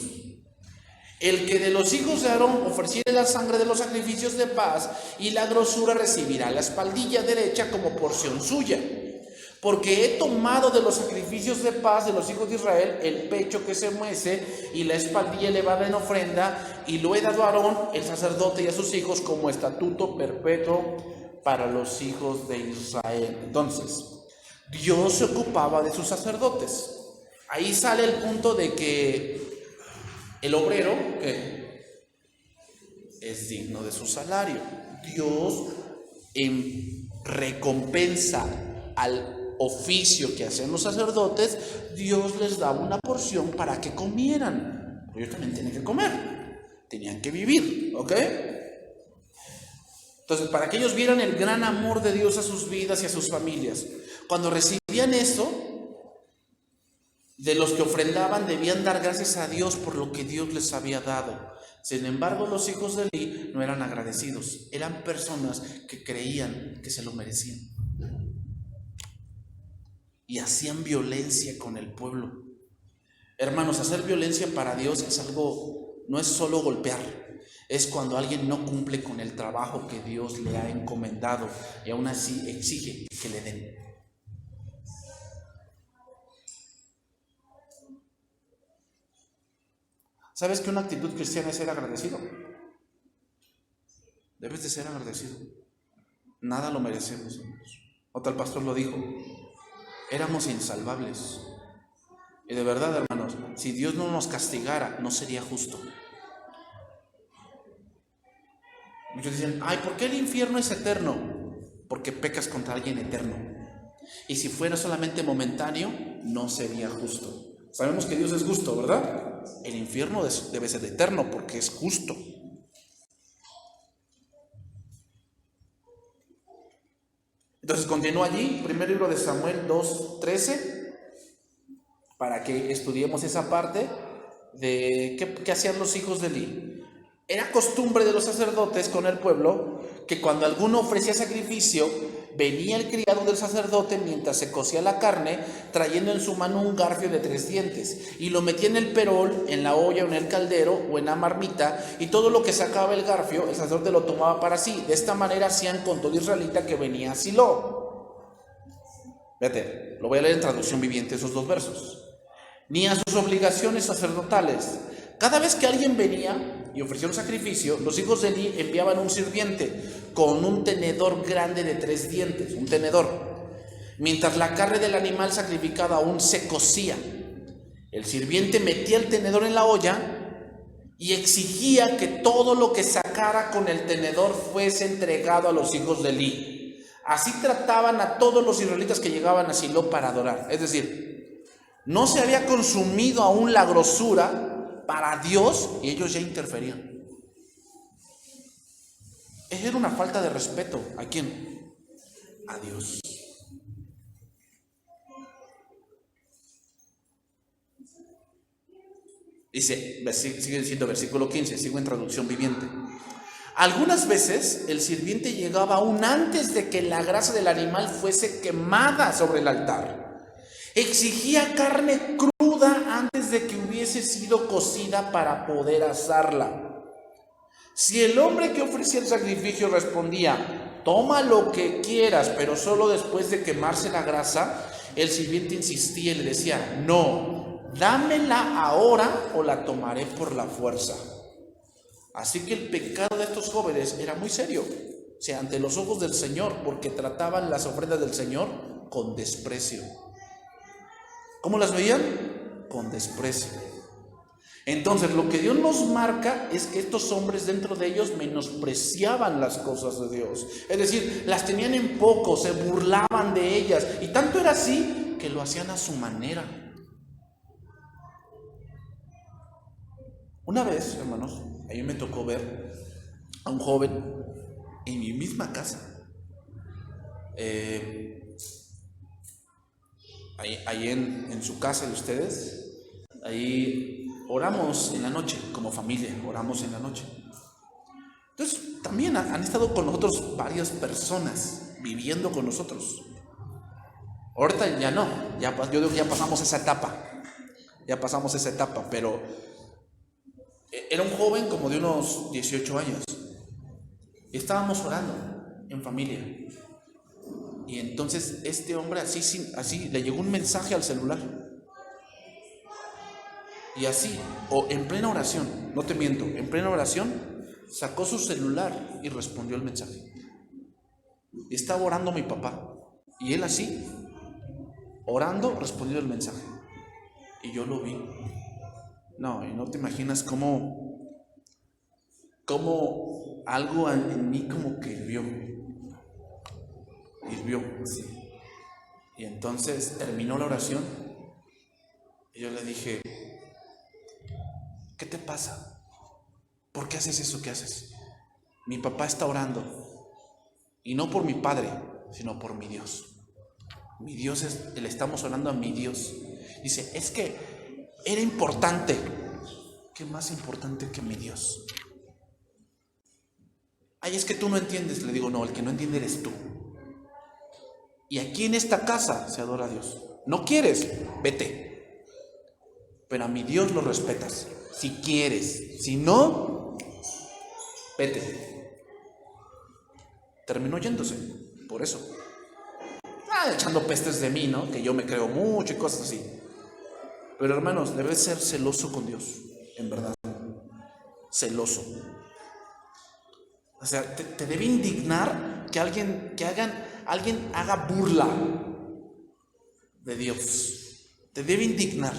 Speaker 1: El que de los hijos de Aarón ofreciere la sangre de los sacrificios de paz y la grosura recibirá la espaldilla derecha como porción suya. Porque he tomado de los sacrificios de paz de los hijos de Israel el pecho que se muece y la espaldilla elevada en ofrenda, y lo he dado a Aarón, el sacerdote, y a sus hijos como estatuto perpetuo para los hijos de Israel. Entonces, Dios se ocupaba de sus sacerdotes. Ahí sale el punto de que el obrero es digno de su salario. Dios, en recompensa al oficio que hacían los sacerdotes, Dios les daba una porción para que comieran. Ellos también tienen que comer, tenían que vivir, ¿ok? Entonces, para que ellos vieran el gran amor de Dios a sus vidas y a sus familias, cuando recibían esto, de los que ofrendaban debían dar gracias a Dios por lo que Dios les había dado. Sin embargo, los hijos de Elí no eran agradecidos, eran personas que creían que se lo merecían y hacían violencia con el pueblo. Hermanos, hacer violencia para Dios es algo, no es solo golpear, es cuando alguien no cumple con el trabajo que Dios le ha encomendado y aún así exige que le den. ¿Sabes que una actitud cristiana es ser agradecido? Debes de ser agradecido. Nada lo merecemos, hermanos. Otro pastor lo dijo: éramos insalvables. Y de verdad, hermanos, si Dios no nos castigara, no sería justo. Muchos dicen: ay, ¿por qué el infierno es eterno? Porque pecas contra alguien eterno. Y si fuera solamente momentáneo, no sería justo. Sabemos que Dios es justo, ¿verdad? El infierno debe ser eterno porque es justo. Entonces continúa allí, primer libro de Samuel 2:13, para que estudiemos esa parte de qué hacían los hijos de Elí. Era costumbre de los sacerdotes con el pueblo que cuando alguno ofrecía sacrificio, venía el criado del sacerdote mientras se cocía la carne, trayendo en su mano un garfio de 3 dientes, y lo metía en el perol, en la olla o en el caldero o en la marmita, y todo lo que sacaba el garfio, el sacerdote lo tomaba para sí. De esta manera hacían con todo israelita que venía a Silo. Fíjate, lo voy a leer en traducción viviente esos 2 versos. Ni a sus obligaciones sacerdotales. Cada vez que alguien venía y ofrecía un sacrificio, los hijos de Eli enviaban un sirviente con un tenedor grande de 3 dientes, un tenedor, mientras la carne del animal sacrificado aún se cocía. El sirviente metía el tenedor en la olla y exigía que todo lo que sacara con el tenedor fuese entregado a los hijos de Eli. Así trataban a todos los israelitas que llegaban a Silo para adorar. Es decir, no se había consumido aún la grosura para Dios y ellos ya interferían. Era una falta de respeto. ¿A quién? A Dios. Dice, sigue diciendo versículo 15, sigo en traducción viviente. Algunas veces el sirviente llegaba aún antes de que la grasa del animal fuese quemada sobre el altar. Exigía carne cruda antes de que hubiese sido cocida para poder asarla. Si el hombre que ofrecía el sacrificio respondía, toma lo que quieras, pero solo después de quemarse la grasa, el sirviente insistía y le decía, no, dámela ahora o la tomaré por la fuerza. Así que el pecado de estos jóvenes era muy serio, o sea, ante los ojos del Señor, porque trataban las ofrendas del Señor con desprecio. ¿Cómo las veían? Con desprecio. Entonces, lo que Dios nos marca es que estos hombres dentro de ellos menospreciaban las cosas de Dios. Es decir, las tenían en poco, se burlaban de ellas. Y tanto era así que lo hacían a su manera. Una vez, hermanos, a mí me tocó ver a un joven en mi misma casa. Ahí en su casa de ustedes, ahí oramos en la noche, como familia, oramos en la noche. Entonces, también han estado con nosotros varias personas, viviendo con nosotros. Ahorita ya no, yo digo que ya pasamos esa etapa, pero era un joven como de unos 18 años. Y estábamos orando en familia. Y entonces este hombre así le llegó un mensaje al celular. Y así, o en plena oración, no te miento, en plena oración, sacó su celular y respondió el mensaje. Y estaba orando mi papá. Y él así, orando, respondió el mensaje. Y yo lo vi. No, y no te imaginas cómo algo en mí como que hirvió. Sí. Y entonces terminó la oración. Y yo le dije, ¿qué te pasa? ¿Por qué haces eso que haces? Mi papá está orando. Y no por mi padre, sino por mi Dios. Mi Dios le estamos orando a mi Dios. Dice, es que era importante. ¿Qué más importante que mi Dios? Ay, es que tú no entiendes. Le digo, no, el que no entiende eres tú. Y aquí en esta casa se adora a Dios. ¿No quieres? Vete. Pero a mi Dios lo respetas. Si quieres. Si no, vete. Terminó yéndose. Por eso. Echando pestes de mí, ¿no? Que yo me creo mucho y cosas así. Pero hermanos, debes ser celoso con Dios. En verdad. Celoso. O sea, te debe indignar que alguien haga burla de Dios. Te debe indignar.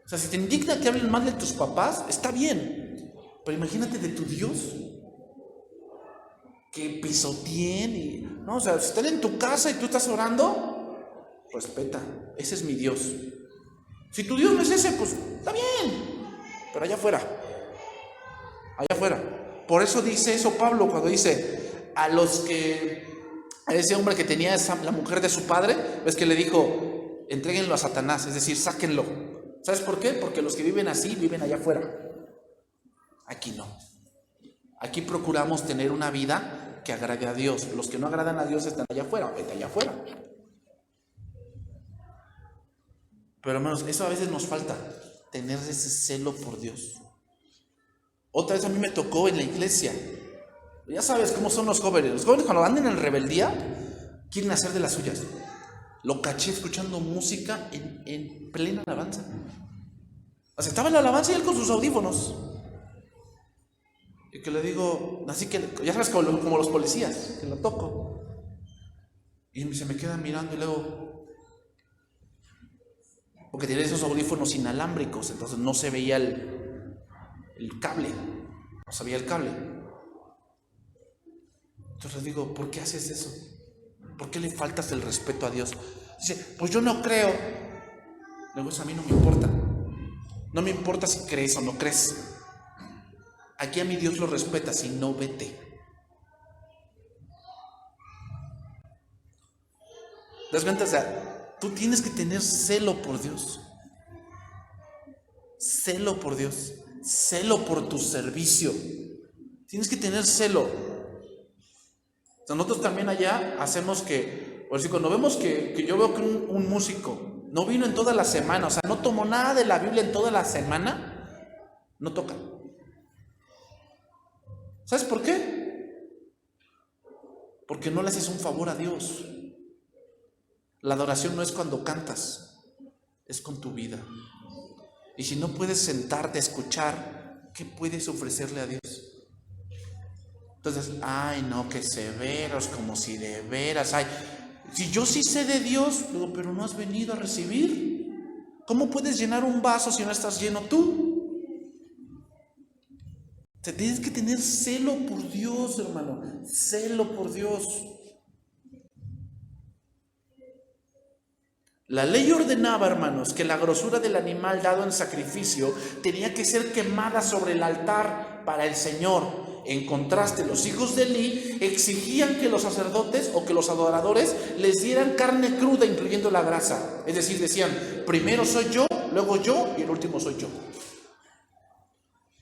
Speaker 1: O sea, si te indigna que hablen mal de tus papás, está bien. Pero imagínate de tu Dios. Que pisoteen no, o sea, si están en tu casa y tú estás orando, respeta. Ese es mi Dios. Si tu Dios no es ese, pues está bien. Pero allá afuera. Por eso dice eso Pablo cuando dice a ese hombre que tenía la mujer de su padre, ves que le dijo, entréguenlo a Satanás, es decir, sáquenlo. ¿Sabes por qué? Porque los que viven así viven allá afuera. Aquí no. Aquí procuramos tener una vida que agrade a Dios. Los que no agradan a Dios están allá afuera, vete allá afuera. Pero hermanos, eso a veces nos falta, tener ese celo por Dios. Otra vez a mí me tocó en la iglesia. Ya sabes cómo son los jóvenes. Los jóvenes cuando andan en rebeldía, quieren hacer de las suyas. Lo caché escuchando música en plena alabanza. O sea, estaba en la alabanza y él con sus audífonos. Y que le digo, así que, ya sabes, como los policías, que lo toco. Y se me queda mirando y luego, porque tenía esos audífonos inalámbricos, entonces no se veía el cable, no se veía el cable. Entonces le digo, ¿por qué haces eso? ¿Por qué le faltas el respeto a Dios? Dice, pues yo no creo. Luego, eso a mí no me importa. No me importa si crees o no crees. Aquí a mi Dios lo respeta, si no, vete. ¿Te das cuenta? O sea, tú tienes que tener celo por Dios. Celo por Dios. Celo por tu servicio. Tienes que tener celo. O sea, nosotros también allá hacemos que, por decir, cuando vemos que yo veo que un músico no vino en toda la semana, o sea, no tomó nada de la Biblia en toda la semana, no toca. ¿Sabes por qué? Porque no le haces un favor a Dios. La adoración no es cuando cantas, es con tu vida. Y si no puedes sentarte a escuchar, ¿qué puedes ofrecerle a Dios? Entonces, ay no, qué severos, como si de veras, ay, si yo sí sé de Dios, digo, pero no has venido a recibir. ¿Cómo puedes llenar un vaso si no estás lleno tú? Te tienes que tener celo por Dios, hermano, celo por Dios. La ley ordenaba, hermanos, que la grosura del animal dado en sacrificio tenía que ser quemada sobre el altar para el Señor. En contraste, los hijos de Eli exigían que los sacerdotes o que los adoradores les dieran carne cruda, incluyendo la grasa. Es decir, decían, primero soy yo, luego yo y el último soy yo.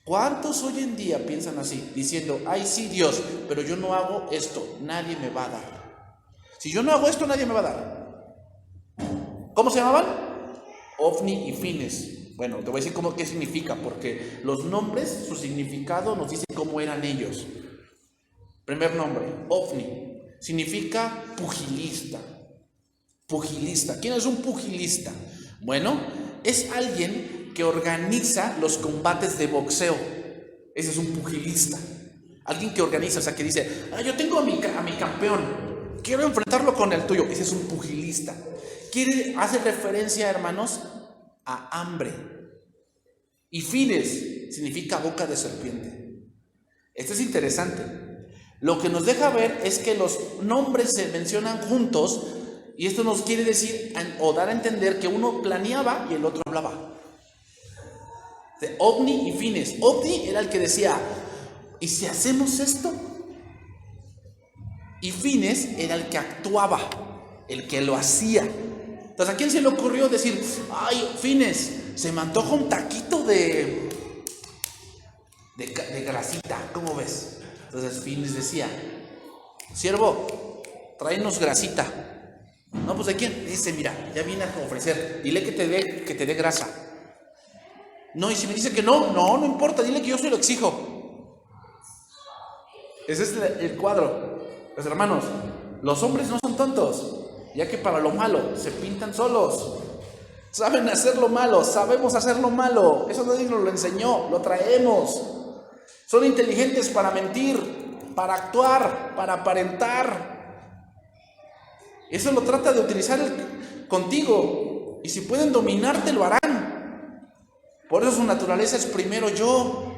Speaker 1: ¿Cuántos hoy en día piensan así? Diciendo, ay sí Dios, pero yo no hago esto, nadie me va a dar. Si yo no hago esto, nadie me va a dar. ¿Cómo se llamaban? Ofni y Fines. Bueno, te voy a decir qué significa, porque los nombres, su significado nos dice cómo eran ellos. Primer nombre, Ofni, significa pugilista. Pugilista. ¿Quién es un pugilista? Bueno, es alguien que organiza los combates de boxeo. Ese es un pugilista. Alguien que organiza, o sea, que dice, yo tengo a mi campeón, quiero enfrentarlo con el tuyo. Ese es un pugilista. Hace referencia, hermanos, a hambre. Y Fines significa boca de serpiente. Esto es interesante. Lo que nos deja ver es que los nombres se mencionan juntos, y esto nos quiere decir o dar a entender que uno planeaba y el otro hablaba. De Ofni y Fines. Ofni era el que decía, ¿y si hacemos esto? Y Fines era el que actuaba, el que lo hacía. Entonces, ¿a quién se le ocurrió decir, ay, Fines, se me antoja un taquito de grasita, ¿cómo ves? Entonces Fines decía, siervo, tráenos grasita. No, pues ¿de quién? Dice, mira, ya viene a ofrecer, dile que te dé grasa. No, y si me dice que no importa, dile que yo se lo exijo. Ese es el cuadro. Pues hermanos, los hombres no son tontos, ya que para lo malo se pintan solos. Saben hacer lo malo, sabemos hacer lo malo. Eso nadie nos lo enseñó, lo traemos. Son inteligentes para mentir, para actuar, para aparentar. Eso lo trata de utilizar contigo. Y si pueden dominarte, lo harán. Por eso su naturaleza es primero yo.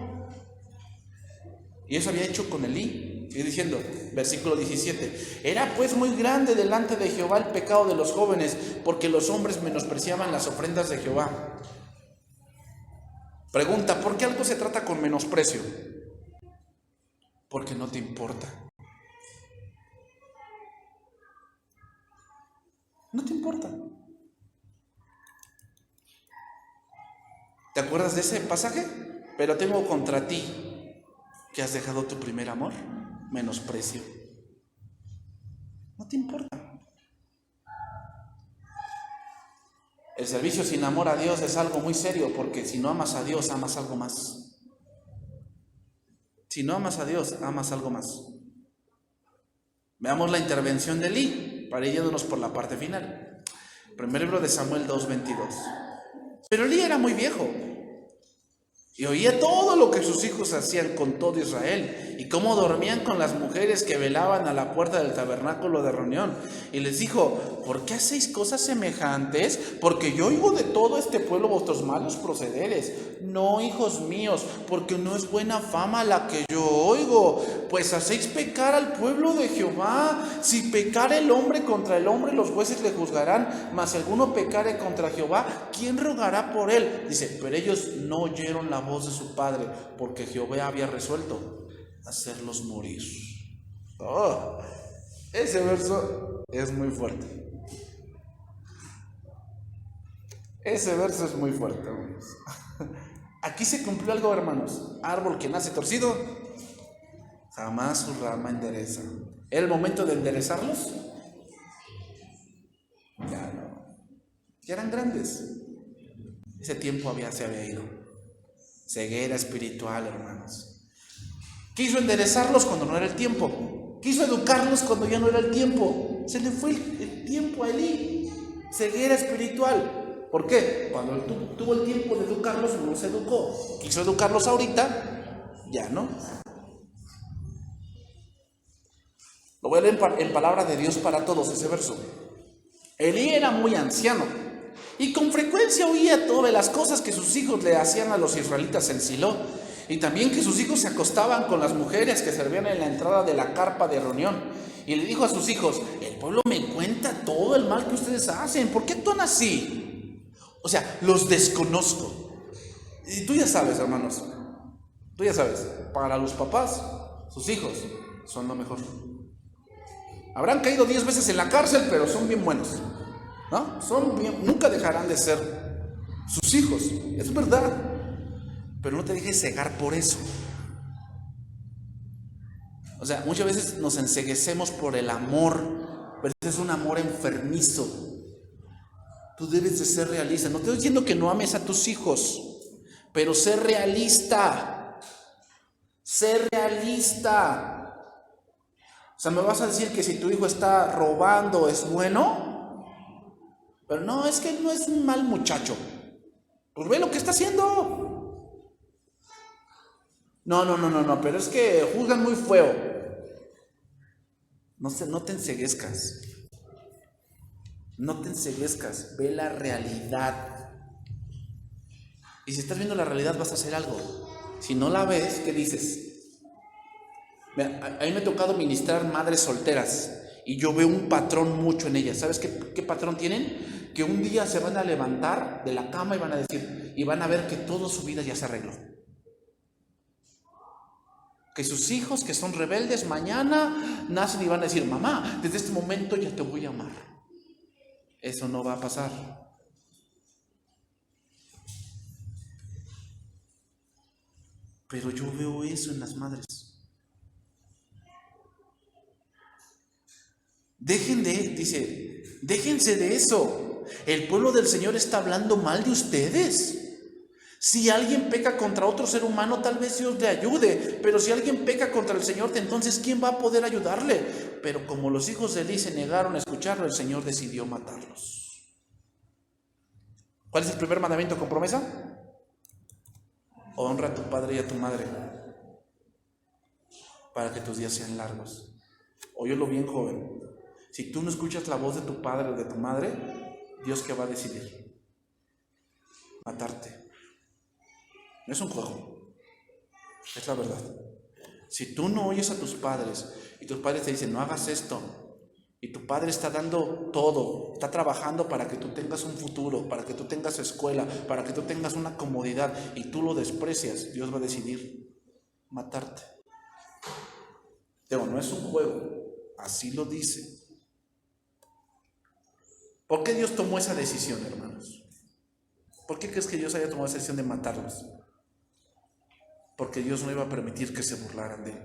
Speaker 1: Y eso había hecho con Elí. Sigue diciendo, versículo 17. Era pues muy grande delante de Jehová el pecado de los jóvenes, porque los hombres menospreciaban las ofrendas de Jehová. Pregunta, ¿por qué algo se trata con menosprecio? Porque no te importa. No te importa. ¿Te acuerdas de ese pasaje? Pero tengo contra ti que has dejado tu primer amor, menosprecio. No te importa. El servicio sin amor a Dios es algo muy serio, porque si no amas a Dios, amas algo más. Si no amas a Dios, amas algo más. Veamos la intervención de Elí, para ir yéndonos por la parte final. Primer libro de Samuel 2:22. Pero Elí era muy viejo y oía todo lo que sus hijos hacían con todo Israel y cómo dormían con las mujeres que velaban a la puerta del tabernáculo de reunión. Y les dijo: ¿por qué hacéis cosas semejantes? Porque yo oigo de todo este pueblo vuestros malos procederes. No, hijos míos, porque no es buena fama la que yo oigo, pues hacéis pecar al pueblo de Jehová. Si pecare el hombre contra el hombre, los jueces le juzgarán, mas si alguno pecare contra Jehová, ¿quién rogará por él? Dice: pero ellos no oyeron la voz de su padre, porque Jehová había resuelto hacerlos morir. Oh, ese verso es muy fuerte. Ese verso es muy fuerte, hermanos. Aquí se cumplió algo, hermanos. Árbol que nace torcido, jamás su rama endereza. ¿Era el momento de enderezarlos? Ya no. Ya eran grandes. Ese tiempo se había ido. Ceguera espiritual, hermanos. Quiso enderezarlos cuando no era el tiempo. Quiso educarlos cuando ya no era el tiempo. Se le fue el tiempo a Elí. Ceguera espiritual. ¿Por qué? Cuando él tuvo el tiempo de educarlos, no se educó. Quiso educarlos ahorita, ya no. Lo voy a leer en palabra de Dios para todos, ese verso. Elí era muy anciano y con frecuencia oía todas las cosas que sus hijos le hacían a los israelitas en Silo, y también que sus hijos se acostaban con las mujeres que servían en la entrada de la carpa de reunión. Y le dijo a sus hijos: el pueblo me cuenta todo el mal que ustedes hacen. ¿Por qué actúan así? O sea, los desconozco. Y tú ya sabes, hermanos, tú ya sabes, para los papás, sus hijos son lo mejor. Habrán caído 10 veces en la cárcel, pero son bien buenos, ¿no? Nunca dejarán de ser sus hijos, es verdad. Pero no te dejes cegar por eso. O sea, muchas veces nos enceguecemos por el amor, pero ese es un amor enfermizo. Tú debes de ser realista. No te estoy diciendo que no ames a tus hijos, pero sé realista. Sé realista. O sea, ¿me vas a decir que si tu hijo está robando es bueno? Pero no, es que él no es un mal muchacho. Pues ve lo que está haciendo. No, pero es que juzgan muy feo. No te enceguezcas. No te enceguezcas, ve la realidad. Y si estás viendo la realidad, vas a hacer algo. Si no la ves, ¿qué dices? A mí me ha tocado ministrar madres solteras y yo veo un patrón mucho en ellas. ¿Sabes qué patrón tienen? Que un día se van a levantar de la cama y van a decir, y van a ver que toda su vida ya se arregló. Que sus hijos, que son rebeldes, mañana nacen y van a decir: mamá, desde este momento ya te voy a amar. Eso no va a pasar. Pero yo veo eso en las madres. Déjense de eso. El pueblo del Señor está hablando mal de ustedes. Si alguien peca contra otro ser humano, tal vez Dios le ayude. Pero si alguien peca contra el Señor, entonces ¿quién va a poder ayudarle? Pero como los hijos de Elí se negaron a escucharlo, el Señor decidió matarlos. ¿Cuál es el primer mandamiento con promesa? Honra a tu padre y a tu madre para que tus días sean largos. Óyelo bien, joven. Si tú no escuchas la voz de tu padre o de tu madre, ¿Dios qué va a decidir? Matarte. No es un juego, es la verdad. Si tú no oyes a tus padres y tus padres te dicen: no hagas esto, y tu padre está dando todo, está trabajando para que tú tengas un futuro, para que tú tengas escuela, para que tú tengas una comodidad, y tú lo desprecias, Dios va a decidir matarte. No es un juego, así lo dice. ¿Por qué Dios tomó esa decisión, hermanos? ¿Por qué crees que Dios haya tomado esa decisión de matarlos? porque Dios no iba a permitir que se burlaran de él.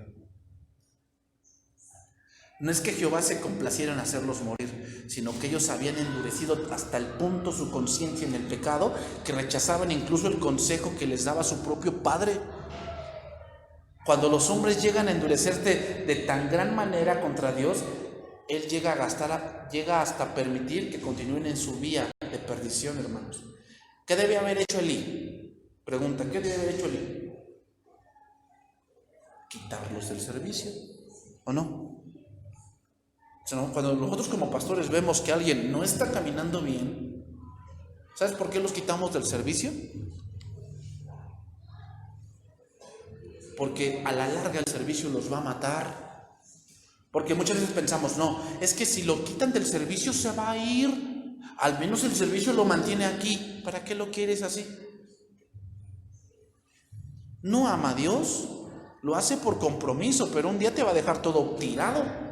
Speaker 1: No es que Jehová se complaciera en hacerlos morir, sino que ellos habían endurecido hasta el punto su conciencia en el pecado, que rechazaban incluso el consejo que les daba su propio Padre. Cuando los hombres llegan a endurecerse de tan gran manera contra Dios, Él llega hasta permitir que continúen en su vía de perdición, hermanos. ¿Qué debe haber hecho Elí? Pregunta, ¿qué debe haber hecho Elí? ¿Quitarlos del servicio o no? Cuando nosotros como pastores vemos que alguien no está caminando bien, ¿sabes por qué los quitamos del servicio? Porque a la larga el servicio los va a matar. Porque muchas veces pensamos, no, es que si lo quitan del servicio se va a ir. Al menos el servicio lo mantiene aquí. ¿Para qué lo quieres así? No ama a Dios, lo hace por compromiso, pero un día te va a dejar todo tirado.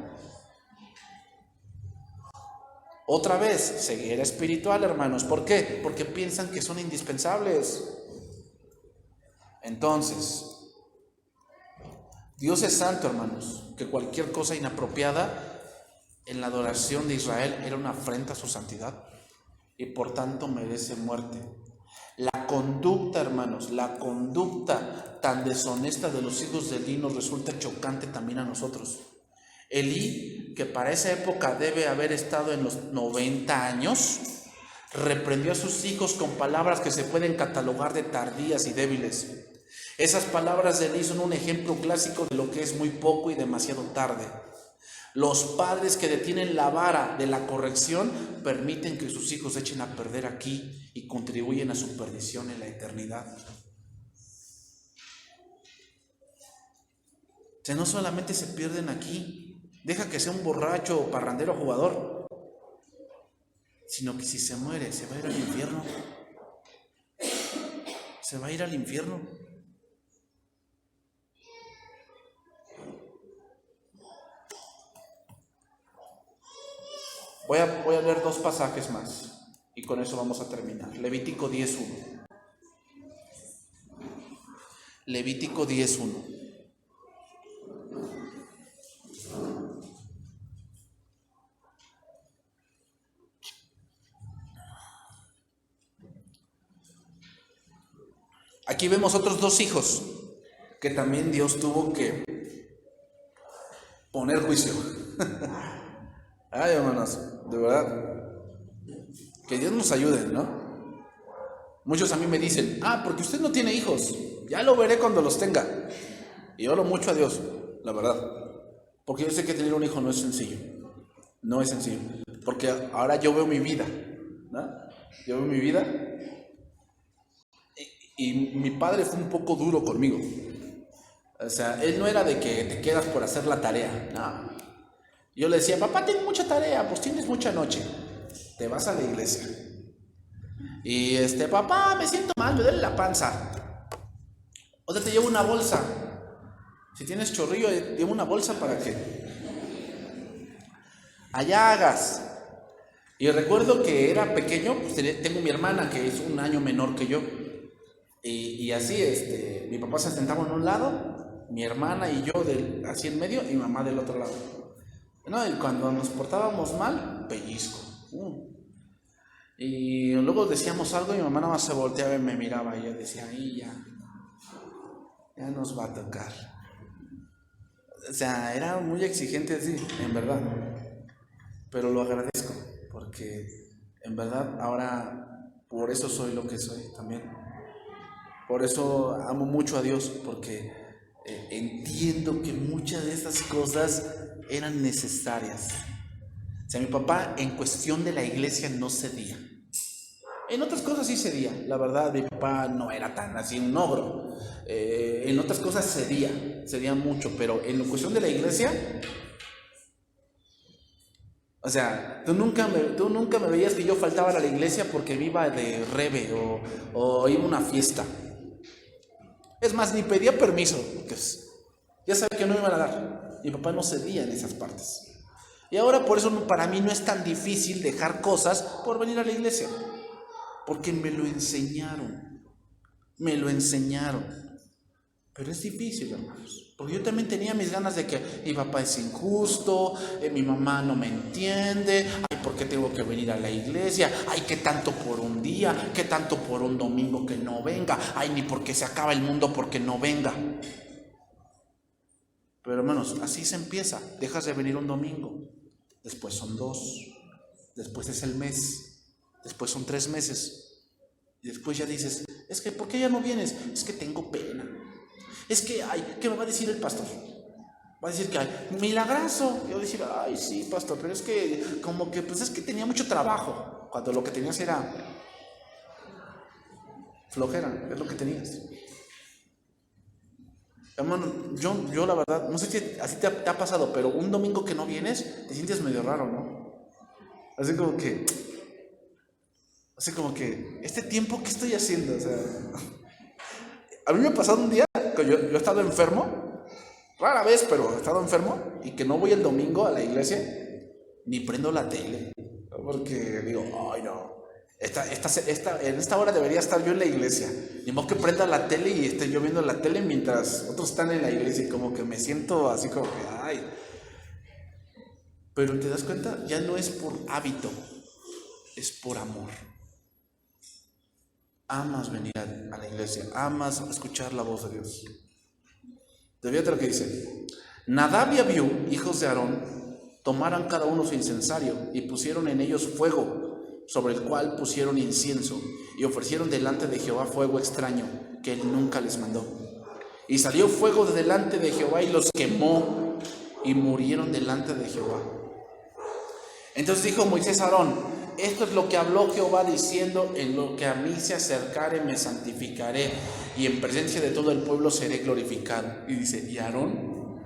Speaker 1: Otra vez, ceguera espiritual, hermanos. ¿Por qué? Porque piensan que son indispensables. Entonces, Dios es santo, hermanos, que cualquier cosa inapropiada en la adoración de Israel era una afrenta a su santidad y por tanto merece muerte. La conducta, hermanos, la conducta tan deshonesta de los hijos de Elí nos resulta chocante también a nosotros. Elí, que para esa época debe haber estado en los 90 años, reprendió a sus hijos con palabras que se pueden catalogar de tardías y débiles. Esas palabras de Elí son un ejemplo clásico de lo que es muy poco y demasiado tarde. Los padres que detienen la vara de la corrección permiten que sus hijos echen a perder aquí y contribuyen a su perdición en la eternidad. O sea, no solamente se pierden aquí, deja que sea un borracho o parrandero jugador, sino que si se muere, se va a ir al infierno. Se va a ir al infierno. Voy a leer 2 pasajes más y con eso vamos a terminar. Levítico 10:1. Levítico 10:1. Aquí vemos otros 2 hijos que también Dios tuvo que poner juicio. Ay, hermanos, de verdad, que Dios nos ayude, ¿no? Muchos a mí me dicen, porque usted no tiene hijos, ya lo veré cuando los tenga. Y oro mucho a Dios, la verdad, porque yo sé que tener un hijo no es sencillo, no es sencillo, porque ahora yo veo mi vida, ¿no? Yo veo mi vida y mi padre fue un poco duro conmigo. O sea, él no era de que te quedas por hacer la tarea, no. Yo le decía, papá, tengo mucha tarea, pues tienes mucha noche, te vas a la iglesia. Y papá, me siento mal, me duele la panza. O te llevo una bolsa. Si tienes chorrillo, llevo una bolsa para que allá hagas. Y recuerdo que era pequeño, pues tengo mi hermana que es un año menor que yo. Y así, mi papá se sentaba en un lado, mi hermana y yo así en medio, y mi mamá del otro lado. No, y cuando nos portábamos mal, pellizco. Y luego decíamos algo y mi mamá nada más se volteaba y me miraba y yo decía, ahí ya nos va a tocar. O sea, era muy exigente así, en verdad. Pero lo agradezco, porque en verdad ahora por eso soy lo que soy también. Por eso amo mucho a Dios, porque entiendo que muchas de estas cosas eran necesarias. O sea, mi papá en cuestión de la iglesia no cedía. En otras cosas sí cedía, la verdad, mi papá no era tan así un ogro. En otras cosas cedía mucho, pero en cuestión de la iglesia, o sea, tú nunca me veías que yo faltaba a la iglesia porque me iba de rebe o iba a una fiesta. Es más, ni pedía permiso, porque ya sabía que no me iban a dar. Mi papá no cedía en esas partes. Y ahora por eso para mí no es tan difícil dejar cosas por venir a la iglesia. Porque me lo enseñaron. Pero es difícil, hermanos, porque yo también tenía mis ganas de que mi papá es injusto, mi mamá no me entiende, ay, ¿por qué tengo que venir a la iglesia? Ay, ¿qué tanto por un día? ¿Qué tanto por un domingo que no venga? Ay, ni porque se acaba el mundo porque no venga. Pero hermanos, así se empieza. Dejas de venir un domingo, después son 2, después es el mes, después son 3 meses, y después ya dices, es que ¿por qué ya no vienes? Es que tengo pena. Es que, ay, ¿qué me va a decir el pastor? Va a decir que, ay, milagrazo. Y yo voy a decir, ay, sí, pastor, pero es que, como que, pues es que tenía mucho trabajo, cuando lo que tenías era flojera, es lo que tenías. Hermano, yo la verdad, no sé si así te ha pasado, pero un domingo que no vienes, te sientes medio raro, ¿no? Así como que, ¿este tiempo qué estoy haciendo? O sea, a mí me ha pasado un día que yo he estado enfermo, rara vez, pero he estado enfermo, y que no voy el domingo a la iglesia, ni prendo la tele, porque digo, ay no, en esta hora debería estar yo en la iglesia, ni modo que prenda la tele y esté yo viendo la tele mientras otros están en la iglesia, y como que me siento así como que, ay. Pero te das cuenta, ya no es por hábito, es por amor. Amas venir a la iglesia, amas escuchar la voz de Dios. Fíjate lo que dice: Nadab y Abiú, hijos de Aarón, tomaron cada uno su incensario y pusieron en ellos fuego, sobre el cual pusieron incienso, y ofrecieron delante de Jehová fuego extraño, que él nunca les mandó. Y salió fuego de delante de Jehová y los quemó, y murieron delante de Jehová. Entonces dijo Moisés a Aarón: esto es lo que habló Jehová diciendo: en lo que a mí se acercare me santificaré, y en presencia de todo el pueblo seré glorificado. Y dice, y Aarón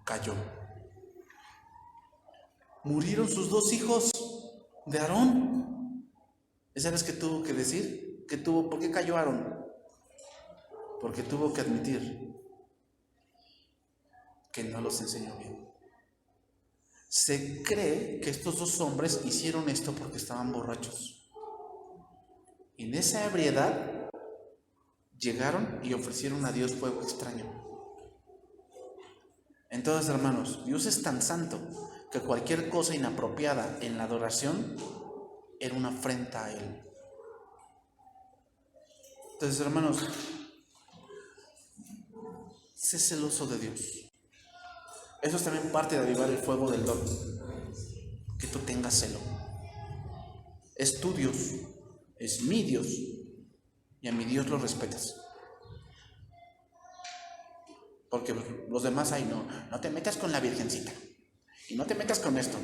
Speaker 1: cayó. Murieron sus 2 hijos de Aarón. ¿Y sabes qué tuvo que decir? ¿Por qué cayó Aarón? Porque tuvo que admitir que no los enseñó bien. Se cree que estos 2 hombres hicieron esto porque estaban borrachos. Y en esa ebriedad llegaron y ofrecieron a Dios fuego extraño. Entonces, hermanos, Dios es tan santo que cualquier cosa inapropiada en la adoración era una afrenta a Él. Entonces, hermanos, sé celoso de Dios. Eso es también parte de avivar el fuego del don, que tú tengas celo. Es tu Dios, es mi Dios, y a mi Dios lo respetas. Porque los demás, ay, no te metas con la virgencita, y no te metas con esto.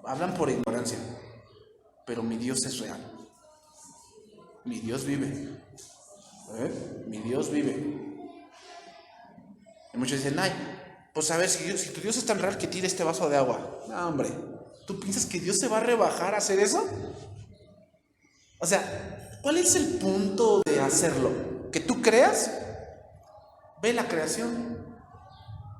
Speaker 1: Hablan por ignorancia, pero mi Dios es real. Mi Dios vive. Mi Dios vive. Y muchos dicen, ay, pues a ver, si tu Dios es tan real, que tire este vaso de agua. No, hombre, ¿tú piensas que Dios se va a rebajar a hacer eso? O sea, ¿cuál es el punto de hacerlo? ¿Que tú creas? Ve la creación.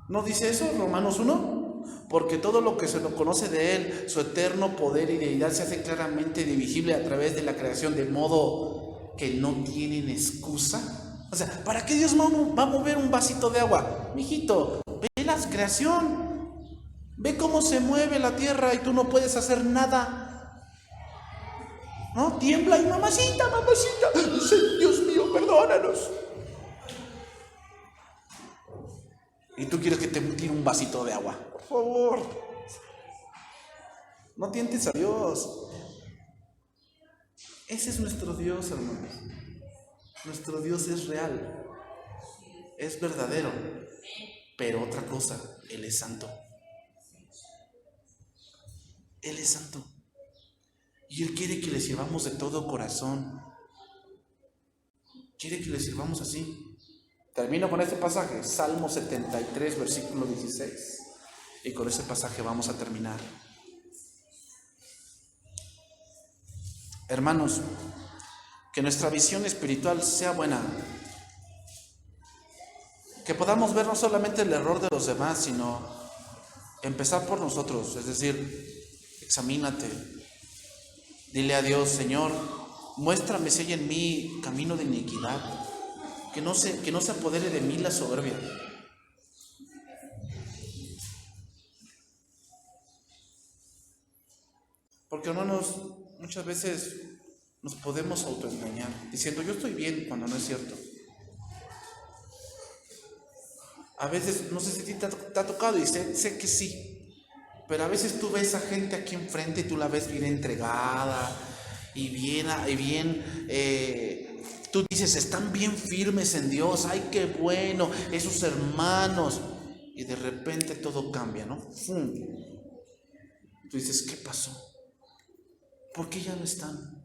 Speaker 1: ¿No dice eso Romanos 1? Porque todo lo que se lo conoce de Él, su eterno poder y deidad, se hace claramente divisible a través de la creación, de modo que no tienen excusa. O sea, ¿para qué Dios va a mover un vasito de agua? Mijito, ve la creación, ve cómo se mueve la tierra y tú no puedes hacer nada, ¿no? Tiembla y mamacita, Dios mío, perdónanos. Y tú quieres que te tire un vasito de agua. Por favor, no tientes a Dios. Ese es nuestro Dios, hermanos. Nuestro Dios es real, es verdadero. Pero otra cosa, Él es santo. Él es santo. Y Él quiere que le sirvamos de todo corazón. Quiere que le sirvamos así. Termino con este pasaje, Salmo 73, versículo 16. Y con ese pasaje vamos a terminar. Hermanos, que nuestra visión espiritual sea buena. Que podamos ver no solamente el error de los demás, sino empezar por nosotros. Es decir, examínate. Dile a Dios, Señor, muéstrame si hay en mí camino de iniquidad. que no se apodere de mí la soberbia. Porque, hermanos, muchas veces nos podemos autoengañar diciendo yo estoy bien cuando no es cierto. A veces, no sé si te ha tocado y sé que sí, pero a veces tú ves a gente aquí enfrente y tú la ves bien entregada y bien, tú dices, están bien firmes en Dios, ay, qué bueno, esos hermanos, y de repente todo cambia, ¿no? ¡Fum! Tú dices, ¿qué pasó? ¿Por qué ya no están?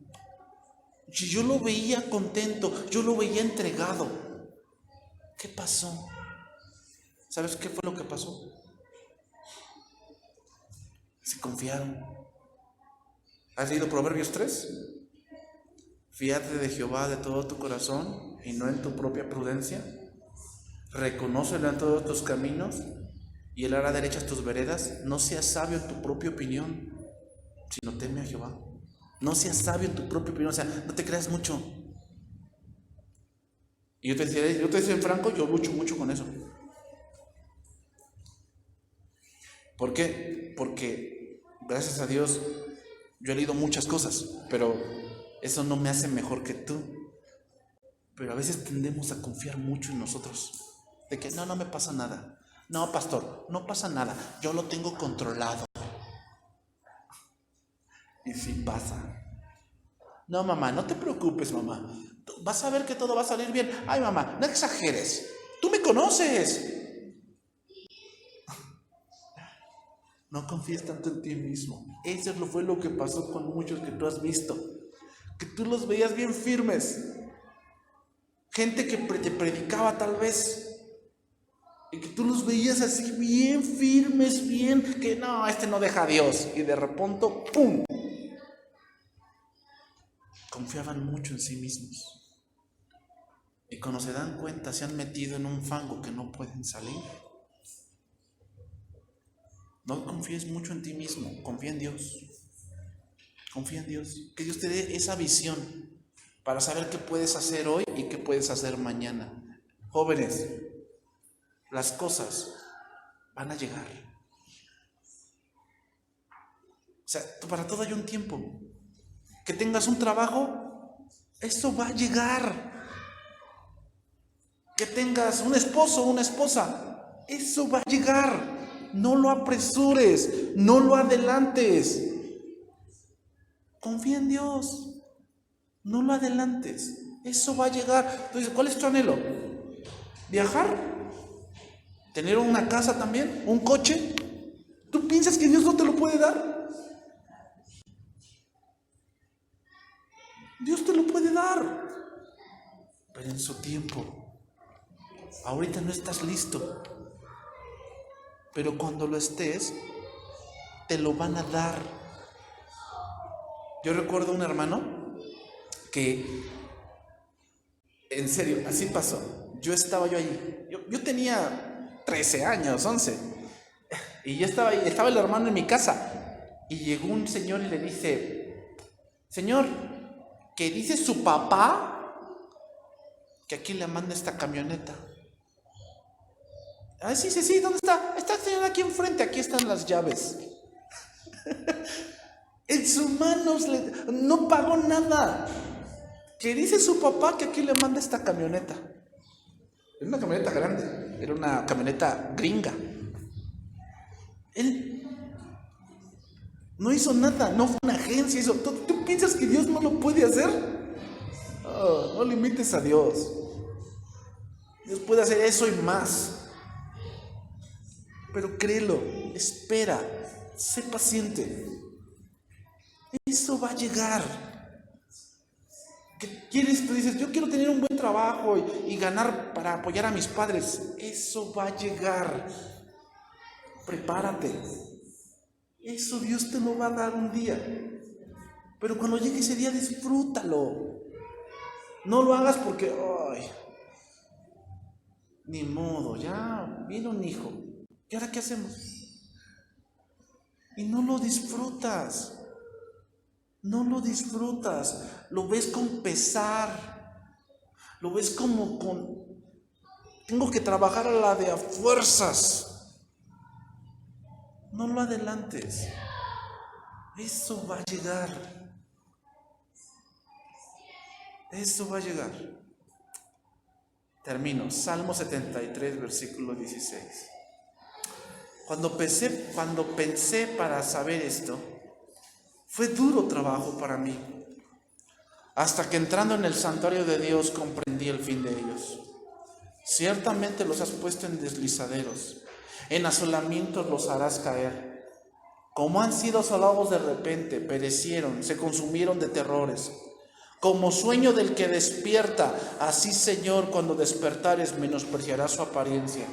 Speaker 1: Si yo lo veía contento, yo lo veía entregado, ¿qué pasó? ¿Sabes qué fue lo que pasó? Se confiaron. ¿Has leído Proverbios 3? Fíate de Jehová de todo tu corazón y no en tu propia prudencia. Reconócelo en todos tus caminos y Él hará derechas tus veredas. No seas sabio en tu propia opinión, sino teme a Jehová. No seas sabio en tu propia opinión, o sea, no te creas mucho. Y yo te decía en franco, yo lucho mucho con eso. ¿Por qué? Porque, gracias a Dios, yo he leído muchas cosas, pero eso no me hace mejor que tú. Pero a veces tendemos a confiar mucho en nosotros. De que no me pasa nada. No, pastor, no pasa nada. Yo lo tengo controlado. Y sí pasa. No, mamá, no te preocupes, mamá. Vas a ver que todo va a salir bien. Ay, mamá, no exageres. Tú me conoces. No confíes tanto en ti mismo. Eso fue lo que pasó con muchos que tú has visto. Que tú los veías bien firmes. Gente que te predicaba tal vez. Y que tú los veías así bien firmes, bien. Que no, este no deja a Dios. Y de repente, ¡pum! Confiaban mucho en sí mismos. Y cuando se dan cuenta se han metido en un fango que no pueden salir. No confíes mucho en ti mismo, confía en Dios. Confía en Dios. Que Dios te dé esa visión para saber qué puedes hacer hoy y qué puedes hacer mañana. Jóvenes, las cosas van a llegar. O sea, para todo hay un tiempo. Que tengas un trabajo, eso va a llegar. Que tengas un esposo o una esposa, eso va a llegar. No lo apresures, no lo adelantes. Confía en Dios, no lo adelantes. Eso va a llegar. Entonces, ¿cuál es tu anhelo? ¿Viajar? ¿Tener una casa también? ¿Un coche? ¿Tú piensas que Dios no te lo puede dar? Dios te lo puede dar, pero en su tiempo. Ahorita no estás listo, pero cuando lo estés, te lo van a dar. Yo recuerdo un hermano que, en serio, así pasó. Estaba allí. Yo tenía 13 años, 11. Y yo estaba ahí, estaba el hermano en mi casa. Y llegó un señor y le dice, señor, ¿qué dice su papá? Que aquí le manda esta camioneta. Ah, sí, ¿dónde está? Está el señor aquí enfrente, aquí están las llaves. En sus manos, no pagó nada. ¿Qué dice su papá? Que aquí le manda esta camioneta. Era una camioneta grande, era una camioneta gringa. Él no hizo nada, no fue una agencia, hizo. ¿Tú piensas que Dios no lo puede hacer? Oh, no limites a Dios. Dios puede hacer eso y más. Pero créelo, espera, sé paciente. Eso va a llegar. ¿Qué quieres? Tú dices, yo quiero tener un buen trabajo y ganar para apoyar a mis padres. Eso va a llegar. Prepárate. Eso Dios te lo va a dar un día. Pero cuando llegue ese día, disfrútalo. No lo hagas porque, ay, ni modo, ya viene un hijo. ¿Y ahora qué hacemos? Y no lo disfrutas. No lo disfrutas. Lo ves con pesar. Lo ves como con Tengo que trabajar a la de a fuerzas. No lo adelantes. Eso va a llegar. Eso va a llegar. Termino. Salmo 73, versículo 16. Cuando pensé para saber esto, fue duro trabajo para mí. Hasta que entrando en el santuario de Dios comprendí el fin de ellos. Ciertamente los has puesto en deslizaderos, en asolamientos los harás caer. Como han sido asolados de repente, perecieron, se consumieron de terrores. Como sueño del que despierta, así Señor, cuando despertares menospreciarás su apariencia.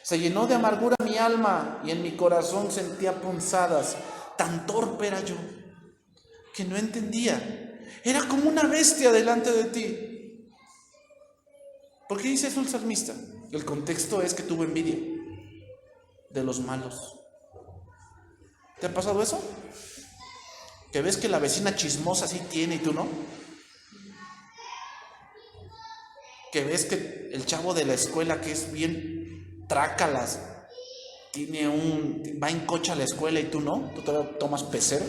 Speaker 1: Se llenó de amargura mi alma y en mi corazón sentía punzadas. Tan torpe era yo que no entendía. Era como una bestia delante de ti. ¿Por qué dice eso el salmista? El contexto es que tuvo envidia de los malos. ¿Te ha pasado eso? ¿Que ves que la vecina chismosa sí tiene y tú no? ¿Que ves que el chavo de la escuela que es bien trácalas va en coche a la escuela y tú no? ¿Tú todavía tomas pecero?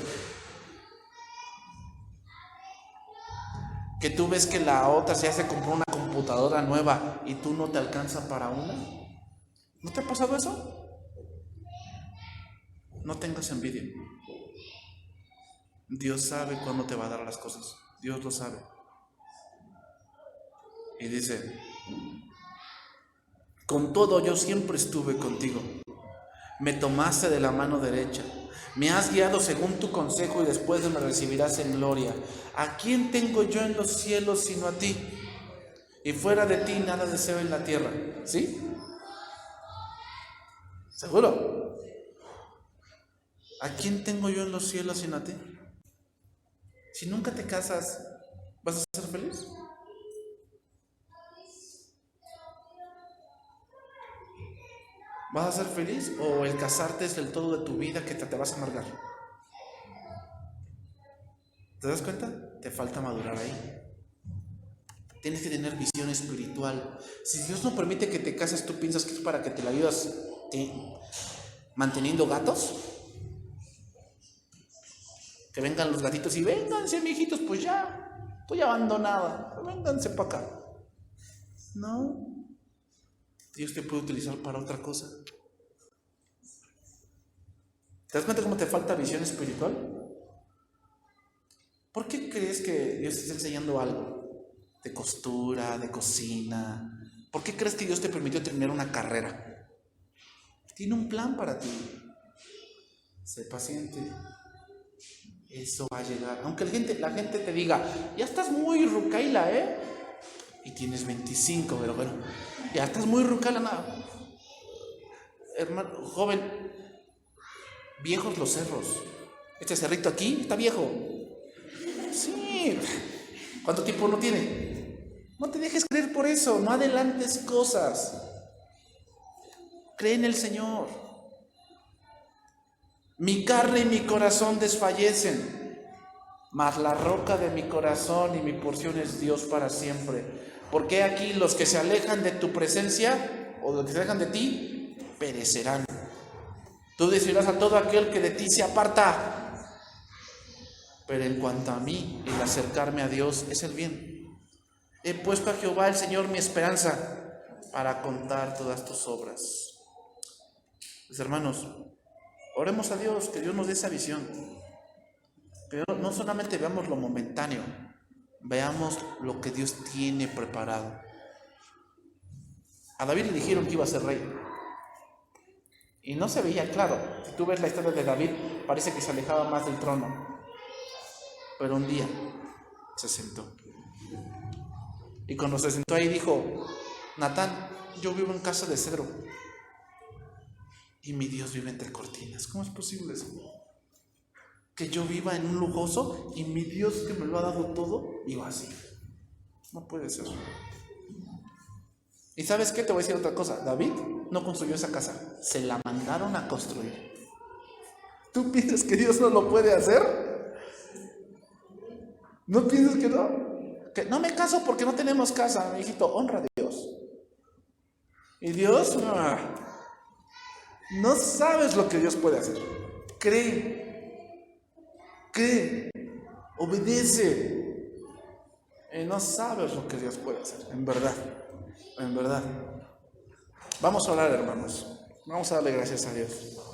Speaker 1: Que tú ves que la otra ya se compró una computadora nueva y tú no te alcanza para una. ¿No te ha pasado eso? No tengas envidia. Dios sabe cuándo te va a dar las cosas. Dios lo sabe. Y dice: con todo yo siempre estuve contigo. Me tomaste de la mano derecha. Me has guiado según tu consejo y después me recibirás en gloria. ¿A quién tengo yo en los cielos sino a ti? Y fuera de ti nada deseo en la tierra. ¿Sí? ¿Seguro? ¿A quién tengo yo en los cielos sino a ti? Si nunca te casas, ¿vas a ser feliz? ¿Vas a ser feliz o el casarte es del todo de tu vida que te vas a amargar? ¿Te das cuenta? Te falta madurar ahí. Tienes que tener visión espiritual. Si Dios no permite que te cases, ¿tú piensas que es para que te la ayudas manteniendo gatos? Que vengan los gatitos y vénganse, mijitos, pues ya, estoy abandonada, vénganse para acá. No. Dios te puede utilizar para otra cosa. ¿Te das cuenta cómo te falta visión espiritual? ¿Por qué crees que Dios te está enseñando algo? De costura, de cocina. ¿Por qué crees que Dios te permitió terminar una carrera? Tiene un plan para ti. Sé paciente. Eso va a llegar. Aunque la gente te diga: ya estás muy rucaila, y tienes 25, pero bueno, ya estás muy rucaila, nada. Hermano, joven, viejos los cerros. Este cerrito aquí está viejo. Sí. ¿Cuánto tiempo no tiene? No te dejes creer por eso. No adelantes cosas. Cree en el Señor. Mi carne y mi corazón desfallecen, mas la roca de mi corazón y mi porción es Dios para siempre. Porque aquí los que se alejan de tu presencia, o los que se alejan de ti, perecerán. Tú decirás a todo aquel que de ti se aparta. Pero en cuanto a mí, el acercarme a Dios es el bien. He puesto a Jehová el Señor mi esperanza para contar todas tus obras. Pues hermanos, oremos a Dios, que Dios nos dé esa visión. Que no solamente veamos lo momentáneo, veamos lo que Dios tiene preparado. A David le dijeron que iba a ser rey. Y no se veía claro. Si tú ves la historia de David, parece que se alejaba más del trono. Pero un día se sentó. Y cuando se sentó ahí dijo: Natán, yo vivo en casa de cedro y mi Dios vive entre cortinas. ¿Cómo es posible eso? Que yo viva en un lujoso y mi Dios, que me lo ha dado todo, viva así. No puede ser. ¿Y sabes qué? Te voy a decir otra cosa. David no construyó esa casa, se la mandaron a construir. ¿Tú piensas que Dios no lo puede hacer? ¿No piensas que no? Que no me caso porque no tenemos casa. Hijito, honra a Dios. Y Dios, no sabes lo que Dios puede hacer. Cree, obedece. Y no sabes lo que Dios puede hacer, en verdad. Vamos a orar, hermanos. Vamos a darle gracias a Dios.